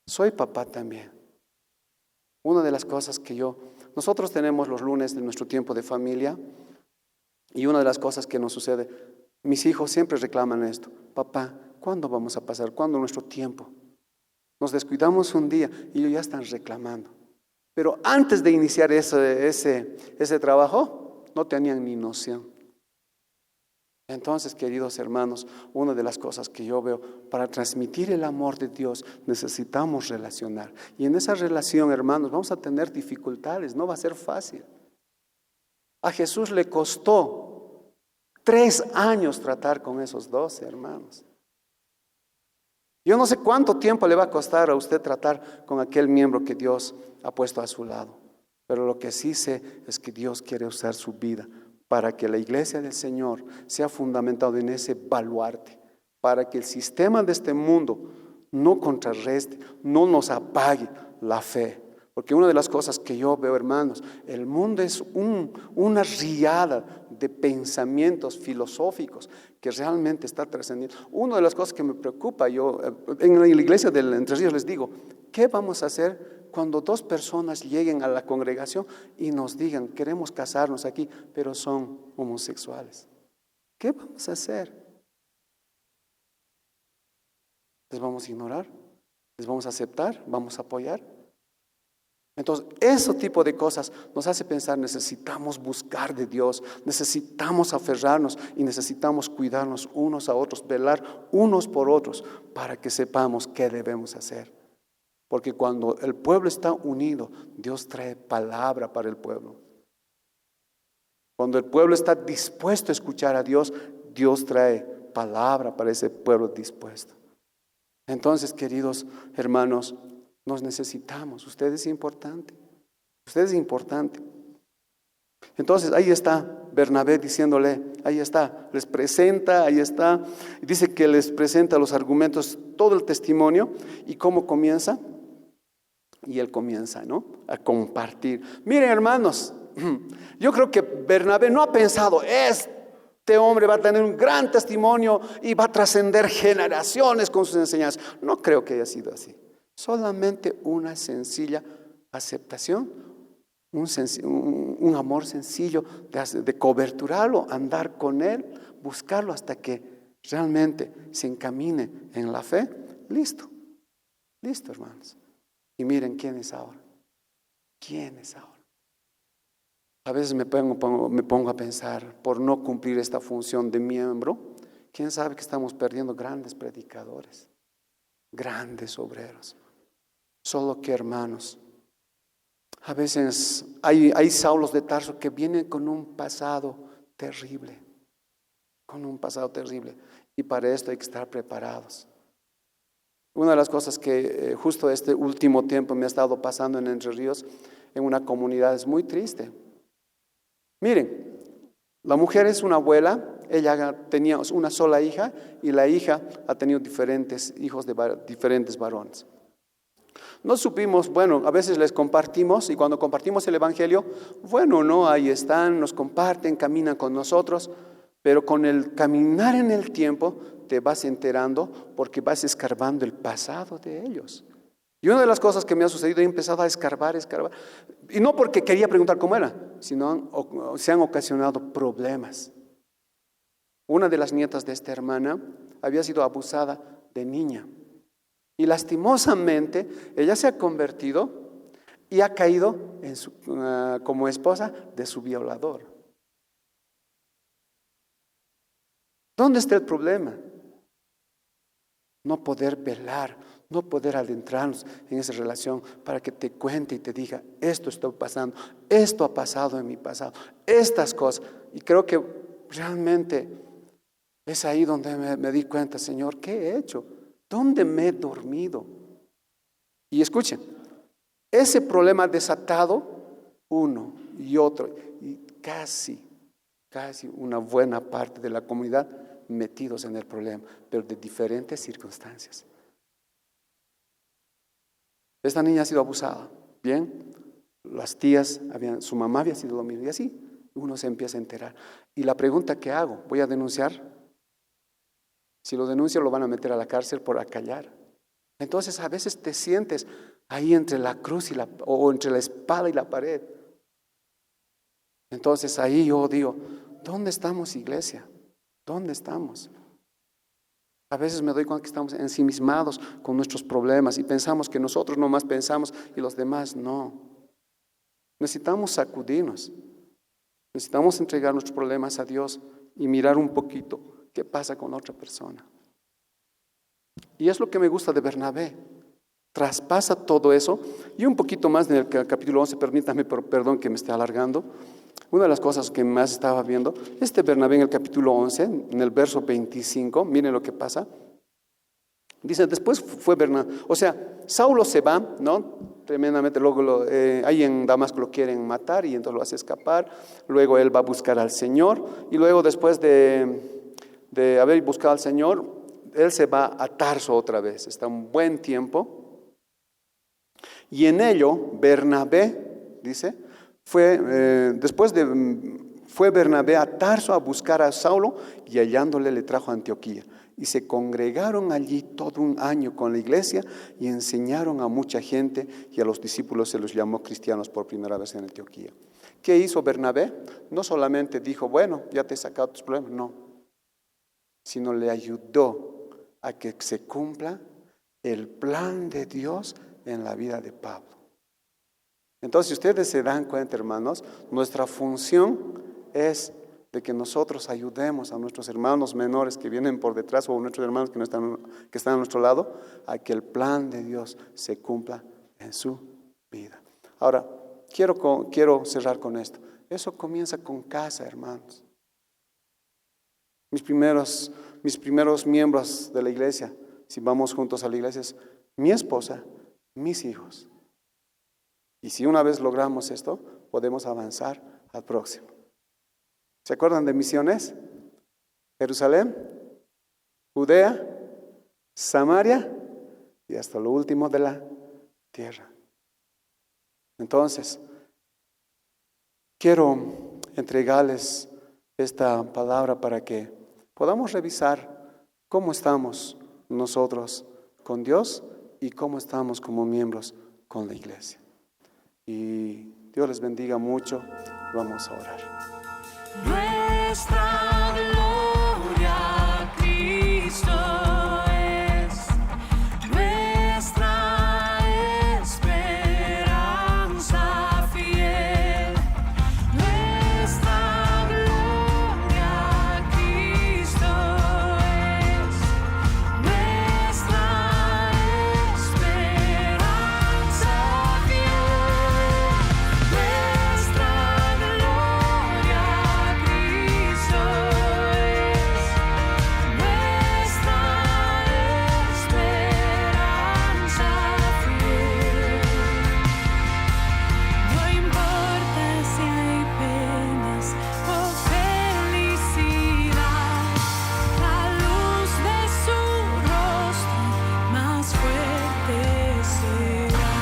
Soy papá también. Una de las cosas que nosotros tenemos los lunes de nuestro tiempo de familia, y una de las cosas que nos sucede, mis hijos siempre reclaman esto: papá, ¿cuándo vamos a pasar? ¿Cuándo nuestro tiempo? Nos descuidamos un día y ellos ya están reclamando. Pero antes de iniciar ese trabajo, no tenían ni noción. Entonces, queridos hermanos, una de las cosas que yo veo, para transmitir el amor de Dios, necesitamos relacionar. Y en esa relación, hermanos, vamos a tener dificultades, no va a ser fácil. A Jesús le costó 3 años tratar con esos 12 hermanos. Yo no sé cuánto tiempo le va a costar a usted tratar con aquel miembro que Dios ha puesto a su lado. Pero lo que sí sé es que Dios quiere usar su vida para que la iglesia del Señor sea fundamentada en ese baluarte, para que el sistema de este mundo no contrarreste, no nos apague la fe. Porque una de las cosas que yo veo, hermanos, el mundo es una riada de pensamientos filosóficos que realmente está trascendiendo. Una de las cosas que me preocupa, yo en la iglesia del Entre Ríos les digo, ¿qué vamos a hacer cuando 2 personas lleguen a la congregación y nos digan, queremos casarnos aquí, pero son homosexuales? ¿Qué vamos a hacer? ¿Les vamos a ignorar? ¿Les vamos a aceptar? ¿Vamos a apoyar? Entonces, ese tipo de cosas nos hace pensar, necesitamos buscar de Dios, necesitamos aferrarnos y necesitamos cuidarnos unos a otros, velar unos por otros para que sepamos qué debemos hacer. Porque cuando el pueblo está unido, Dios trae palabra para el pueblo. Cuando el pueblo está dispuesto a escuchar a Dios, Dios trae palabra para ese pueblo dispuesto. Entonces, queridos hermanos, nos necesitamos. Usted es importante. Usted es importante. Entonces ahí está Bernabé diciéndole, ahí está, les presenta, ahí está. Dice que les presenta los argumentos, todo el testimonio. ¿Y cómo comienza? Y él comienza, ¿no?, a compartir. Miren, hermanos, yo creo que Bernabé no ha pensado, este hombre va a tener un gran testimonio y va a trascender generaciones con sus enseñanzas. No creo que haya sido así. Solamente una sencilla aceptación, un amor sencillo de coberturarlo, andar con él, buscarlo hasta que realmente se encamine en la fe. Listo, listo, hermanos. Y miren quién es ahora. ¿Quién es ahora? A veces me pongo a pensar, por no cumplir esta función de miembro, quién sabe que estamos perdiendo grandes predicadores, grandes obreros. Solo que, hermanos, a veces hay Saulos de Tarso que vienen con un pasado terrible, y para esto hay que estar preparados. Una de las cosas que justo este último tiempo me ha estado pasando en Entre Ríos, en una comunidad, es muy triste. Miren, la mujer es una abuela, ella tenía una sola hija y la hija ha tenido diferentes hijos de diferentes varones. No supimos, bueno, a veces les compartimos y cuando compartimos el evangelio, bueno, no, ahí están, nos comparten, caminan con nosotros, pero con el caminar en el tiempo te vas enterando porque vas escarbando el pasado de ellos. Y una de las cosas que me ha sucedido, he empezado a escarbar, y no porque quería preguntar cómo era, sino se han ocasionado problemas. Una de las nietas de esta hermana había sido abusada de niña. Y lastimosamente ella se ha convertido y ha caído como esposa de su violador. ¿Dónde está el problema? No poder velar, no poder adentrarnos en esa relación para que te cuente y te diga, esto está pasando, esto ha pasado en mi pasado, estas cosas. Y creo que realmente es ahí donde me di cuenta, Señor, ¿qué he hecho? ¿Dónde me he dormido? Y escuchen, ese problema ha desatado uno y otro, y casi una buena parte de la comunidad metidos en el problema, pero de diferentes circunstancias. Esta niña ha sido abusada, bien, las tías, su mamá había sido lo mismo, y así uno se empieza a enterar. Y la pregunta que hago, ¿voy a denunciar? Si lo denuncio lo van a meter a la cárcel por acallar. Entonces a veces te sientes ahí entre la cruz o entre la espada y la pared. Entonces ahí yo digo, ¿dónde estamos, iglesia? ¿Dónde estamos? A veces me doy cuenta que estamos ensimismados con nuestros problemas y pensamos que nosotros nomás pensamos y los demás no. Necesitamos sacudirnos. Necesitamos entregar nuestros problemas a Dios y mirar un poquito qué pasa con otra persona. Y es lo que me gusta de Bernabé. Traspasa todo eso. Y un poquito más en el capítulo 11, permítame, perdón que me esté alargando. Una de las cosas que más estaba viendo, Bernabé en el capítulo 11, en el verso 25, miren lo que pasa. Dice, después fue Bernabé, o sea, Saulo se va, ¿no? Tremendamente, luego ahí en Damasco lo quieren matar y entonces lo hace escapar. Luego él va a buscar al Señor y luego después de haber buscado al Señor, él se va a Tarso otra vez, está un buen tiempo. Y en ello, Bernabé, dice, fue Bernabé a Tarso a buscar a Saulo y hallándole le trajo a Antioquía. Y se congregaron allí todo un año con la iglesia y enseñaron a mucha gente y a los discípulos se los llamó cristianos por primera vez en Antioquía. ¿Qué hizo Bernabé? No solamente dijo, bueno, ya te he sacado tus problemas, no, sino le ayudó a que se cumpla el plan de Dios en la vida de Pablo. Entonces, si ustedes se dan cuenta, hermanos, nuestra función es de que nosotros ayudemos a nuestros hermanos menores que vienen por detrás o a nuestros hermanos que están a nuestro lado, a que el plan de Dios se cumpla en su vida. Ahora, quiero cerrar con esto. Eso comienza con casa, hermanos. Mis primeros miembros de la iglesia, si vamos juntos a la iglesia, es mi esposa, mis hijos. Y si una vez logramos esto, podemos avanzar al próximo. ¿Se acuerdan de misiones? Jerusalén, Judea, Samaria y hasta lo último de la tierra. Entonces, quiero entregarles esta palabra para que podamos revisar cómo estamos nosotros con Dios y cómo estamos como miembros con la iglesia. Y Dios les bendiga mucho. Vamos a orar. Nuestra gloria, Cristo es nuestra esperanza fiel. Nuestra gloria, Cristo es nuestra esperanza fiel. Nuestra gloria, Cristo es nuestra esperanza fiel. No importa si hay penas o felicidad, la luz de su rostro más fuerte será.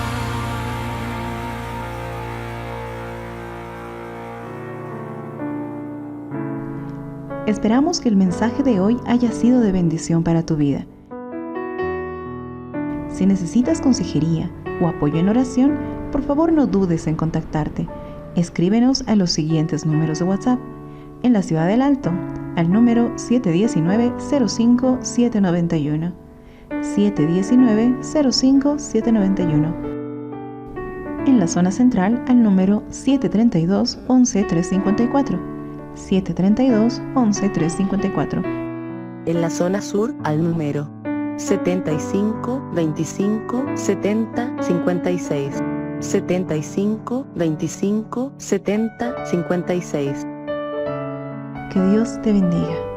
Esperamos que el mensaje de hoy haya sido de bendición para tu vida. Si necesitas consejería o apoyo en oración, por favor no dudes en contactarte. Escríbenos a los siguientes números de WhatsApp. En la Ciudad del Alto, al número 719-05-791. 719-05-791. En la zona central, al número 732-11-354. 732-11-354. En la zona sur, al número 75 25 70 56. 75 25 70 56. Que Dios te bendiga.